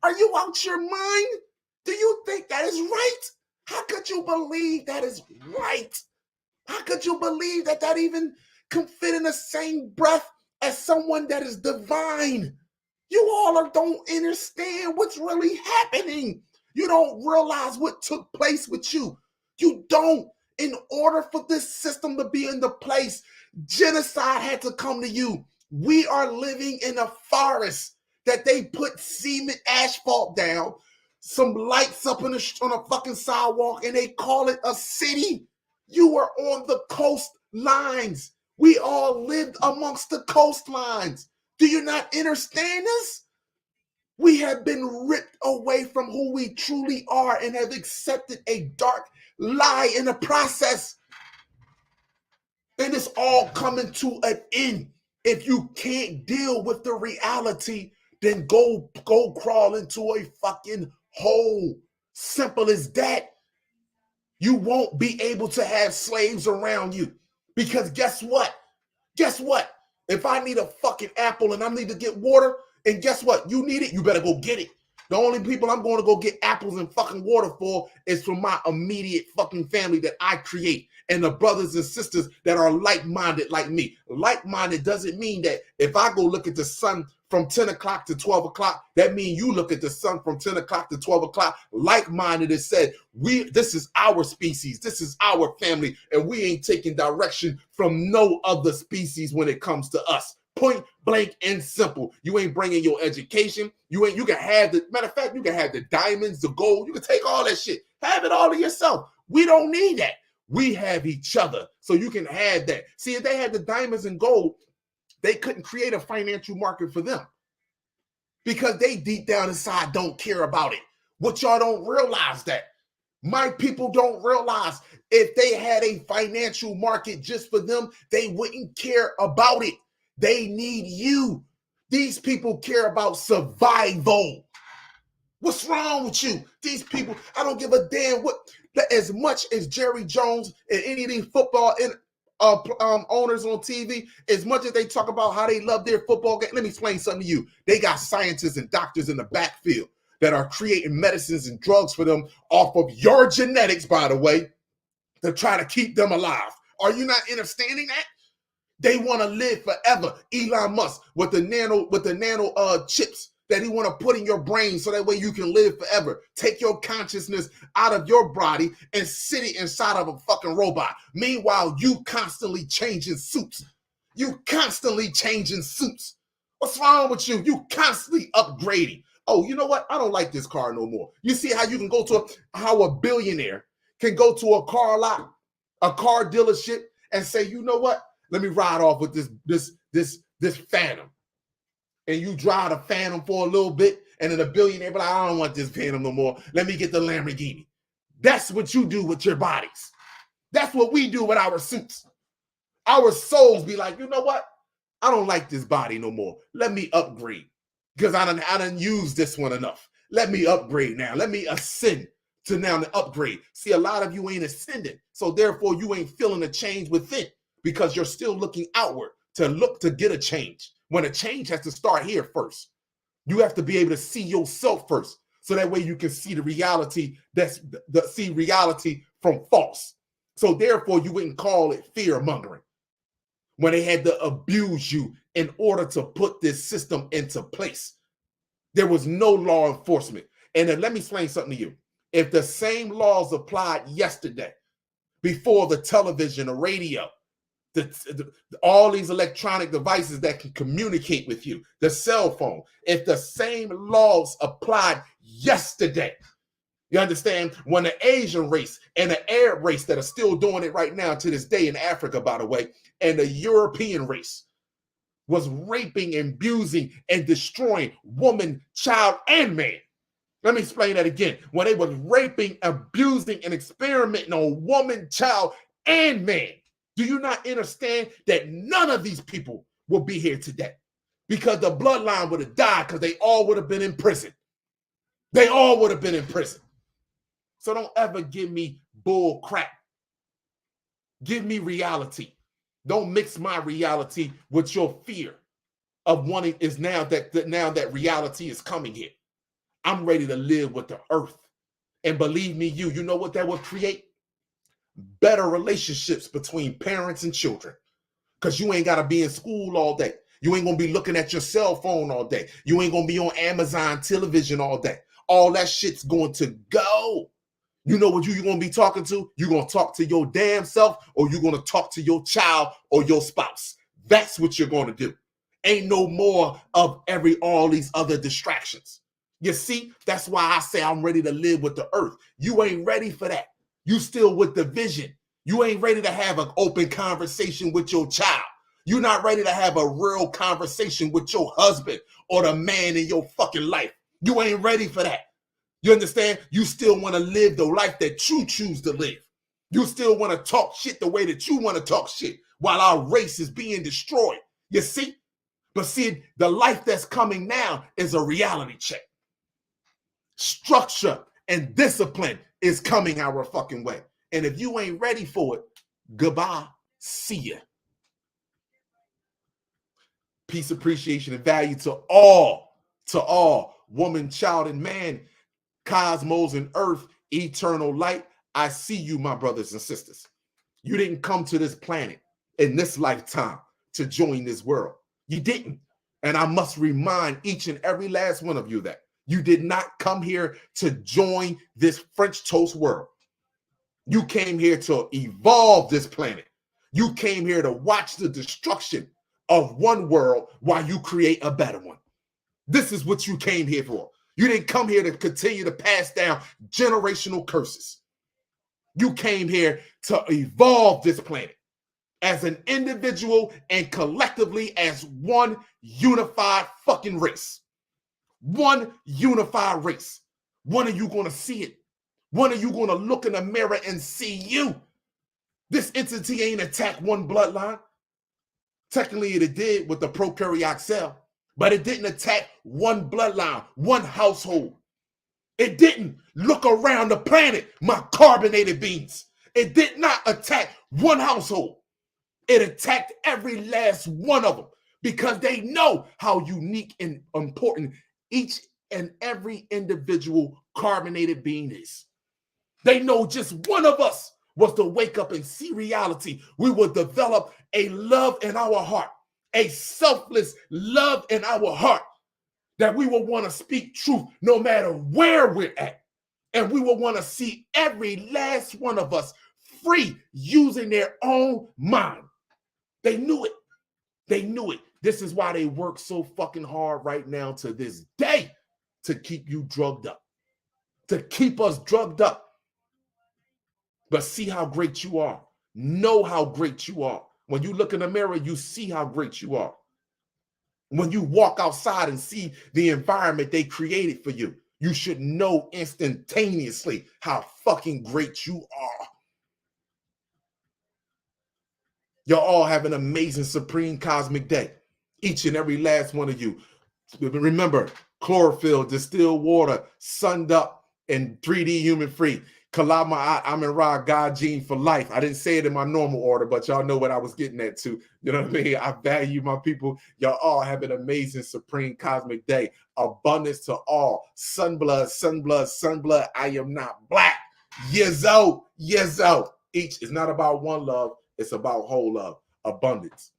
Are you out your mind? Do you think that is right? How could you believe that is right? How could you believe that even can fit in the same breath as someone that is divine? You all don't understand what's really happening. You don't realize what took place with you. You don't. In order for this system to be in the place, genocide had to come to you. We are living in a forest that they put cement asphalt down, some lights up on a fucking sidewalk, and they call it a city. You are on the coastlines. We all lived amongst the coastlines. Do you not understand this? We have been ripped away from who we truly are and have accepted a dark lie in the process. And it's all coming to an end. If you can't deal with the reality, then go crawl into a fucking hole. Simple as that. You won't be able to have slaves around you. Because guess what? Guess what? If I need a fucking apple and I need to get water, and guess what? You need it, you better go get it. The only people I'm going to go get apples and fucking water for is from my immediate fucking family that I create and the brothers and sisters that are like-minded like me. Like-minded doesn't mean that if I go look at the sun from 10 o'clock to 12 o'clock, that means you look at the sun from 10 o'clock to 12 o'clock. Like-minded is said, this is our species, this is our family, and we ain't taking direction from no other species when it comes to us. Point blank and simple. You ain't bringing your education. You can have the, matter of fact, you can have the diamonds, the gold. You can take all that shit. Have it all to yourself. We don't need that. We have each other. So you can have that. See, if they had the diamonds and gold, they couldn't create a financial market for them because they deep down inside don't care about it. What y'all don't realize that. My people don't realize if they had a financial market just for them, they wouldn't care about it. They need you. These people care about survival. What's wrong with you? These people, I don't give a damn what. As much as Jerry Jones and any of these football owners on TV, as much as they talk about how they love their football game, let me explain something to you. They got scientists and doctors in the backfield that are creating medicines and drugs for them off of your genetics, by the way, to try to keep them alive. Are you not understanding that? They want to live forever. Elon Musk with the nano chips that he want to put in your brain so that way you can live forever. Take your consciousness out of your body and sit it inside of a fucking robot. Meanwhile, you constantly changing suits. You constantly changing suits. What's wrong with you? You constantly upgrading. Oh, you know what? I don't like this car no more. You see how you can go to how a billionaire can go to a car lot, a car dealership, and say, you know what? Let me ride off with this Phantom. And you drive the Phantom for a little bit, and then a billionaire be like, I don't want this Phantom no more. Let me get the Lamborghini. That's what you do with your bodies. That's what we do with our suits. Our souls be like, you know what? I don't like this body no more. Let me upgrade because I done used this one enough. Let me upgrade now. Let me ascend to now the upgrade. See, a lot of you ain't ascending, so therefore you ain't feeling a change within because you're still looking outward to get a change. When a change has to start here first. You have to be able to see yourself first. So that way you can see the reality see reality from false. So therefore you wouldn't call it fear mongering when they had to abuse you in order to put this system into place. There was no law enforcement. And then let me explain something to you. If the same laws applied yesterday, before the television, the radio, all these electronic devices that can communicate with you, the cell phone, if the same laws applied yesterday, you understand, when the Asian race and the Arab race that are still doing it right now to this day in Africa, by the way, and the European race was raping and abusing and destroying woman, child, and man. Let me explain that again. When they was raping, abusing, and experimenting on woman, child, and man. Do you not understand that none of these people will be here today? Because the bloodline would have died because they all would have been in prison. They all would have been in prison. So don't ever give me bull crap. Give me reality. Don't mix my reality with your fear of wanting is now that reality is coming here. I'm ready to live with the earth. And believe me, you know what that will create? Better relationships between parents and children. Because you ain't got to be in school all day. You ain't going to be looking at your cell phone all day. You ain't going to be on Amazon television all day. All that shit's going to go. You know what you're going to be talking to? You're going to talk to your damn self, or you're going to talk to your child or your spouse. That's what you're going to do. Ain't no more of all these other distractions. You see, that's why I say I'm ready to live with the earth. You ain't ready for that. You still with the vision. You ain't ready to have an open conversation with your child. You're not ready to have a real conversation with your husband or the man in your fucking life. You ain't ready for that. You understand? You still want to live the life that you choose to live. You still want to talk shit the way that you want to talk shit while our race is being destroyed. You see? But see, the life that's coming now is a reality check. Structure and discipline is coming our fucking way. And if you ain't ready for it, goodbye. See ya. Peace, appreciation, and value to all, woman, child, and man, cosmos and earth, eternal light. I see you, my brothers and sisters. You didn't come to this planet in this lifetime to join this world. You didn't. And I must remind each and every last one of you that you did not come here to join this French toast world. You came here to evolve this planet. You came here to watch the destruction of one world while you create a better one. This is what you came here for. You didn't come here to continue to pass down generational curses. You came here to evolve this planet as an individual and collectively as one unified fucking race. One unified race. When are you going to see it? When are you going to look in the mirror and see you? This entity ain't attacked one bloodline. Technically, it did with the prokaryotic cell, but it didn't attack one bloodline, one household. It didn't look around the planet, my carbonated beans. It did not attack one household. It attacked every last one of them because they know how unique and important each and every individual carbonated being is. They know just one of us was to wake up and see reality. We will develop a love in our heart, a selfless love in our heart, that we will want to speak truth no matter where we're at. And we will want to see every last one of us free using their own mind. They knew it. They knew it. This is why they work so fucking hard right now to this day to keep you drugged up, to keep us drugged up. But see how great you are. Know how great you are. When you look in the mirror, you see how great you are. When you walk outside and see the environment they created for you, you should know instantaneously how fucking great you are. Y'all all have an amazing, supreme cosmic day. Each and every last one of you. Remember, chlorophyll, distilled water, sunned up, and 3D human free. Kalama, I'm in Ra, God Gene for life. I didn't say it in my normal order, but y'all know what I was getting at too. You know what I mean? I value my people. Y'all all have an amazing, supreme, cosmic day. Abundance to all. Sunblood, sunblood, sunblood. I am not black. Yizzo, yizzo. Each is not about one love. It's about whole love. Abundance.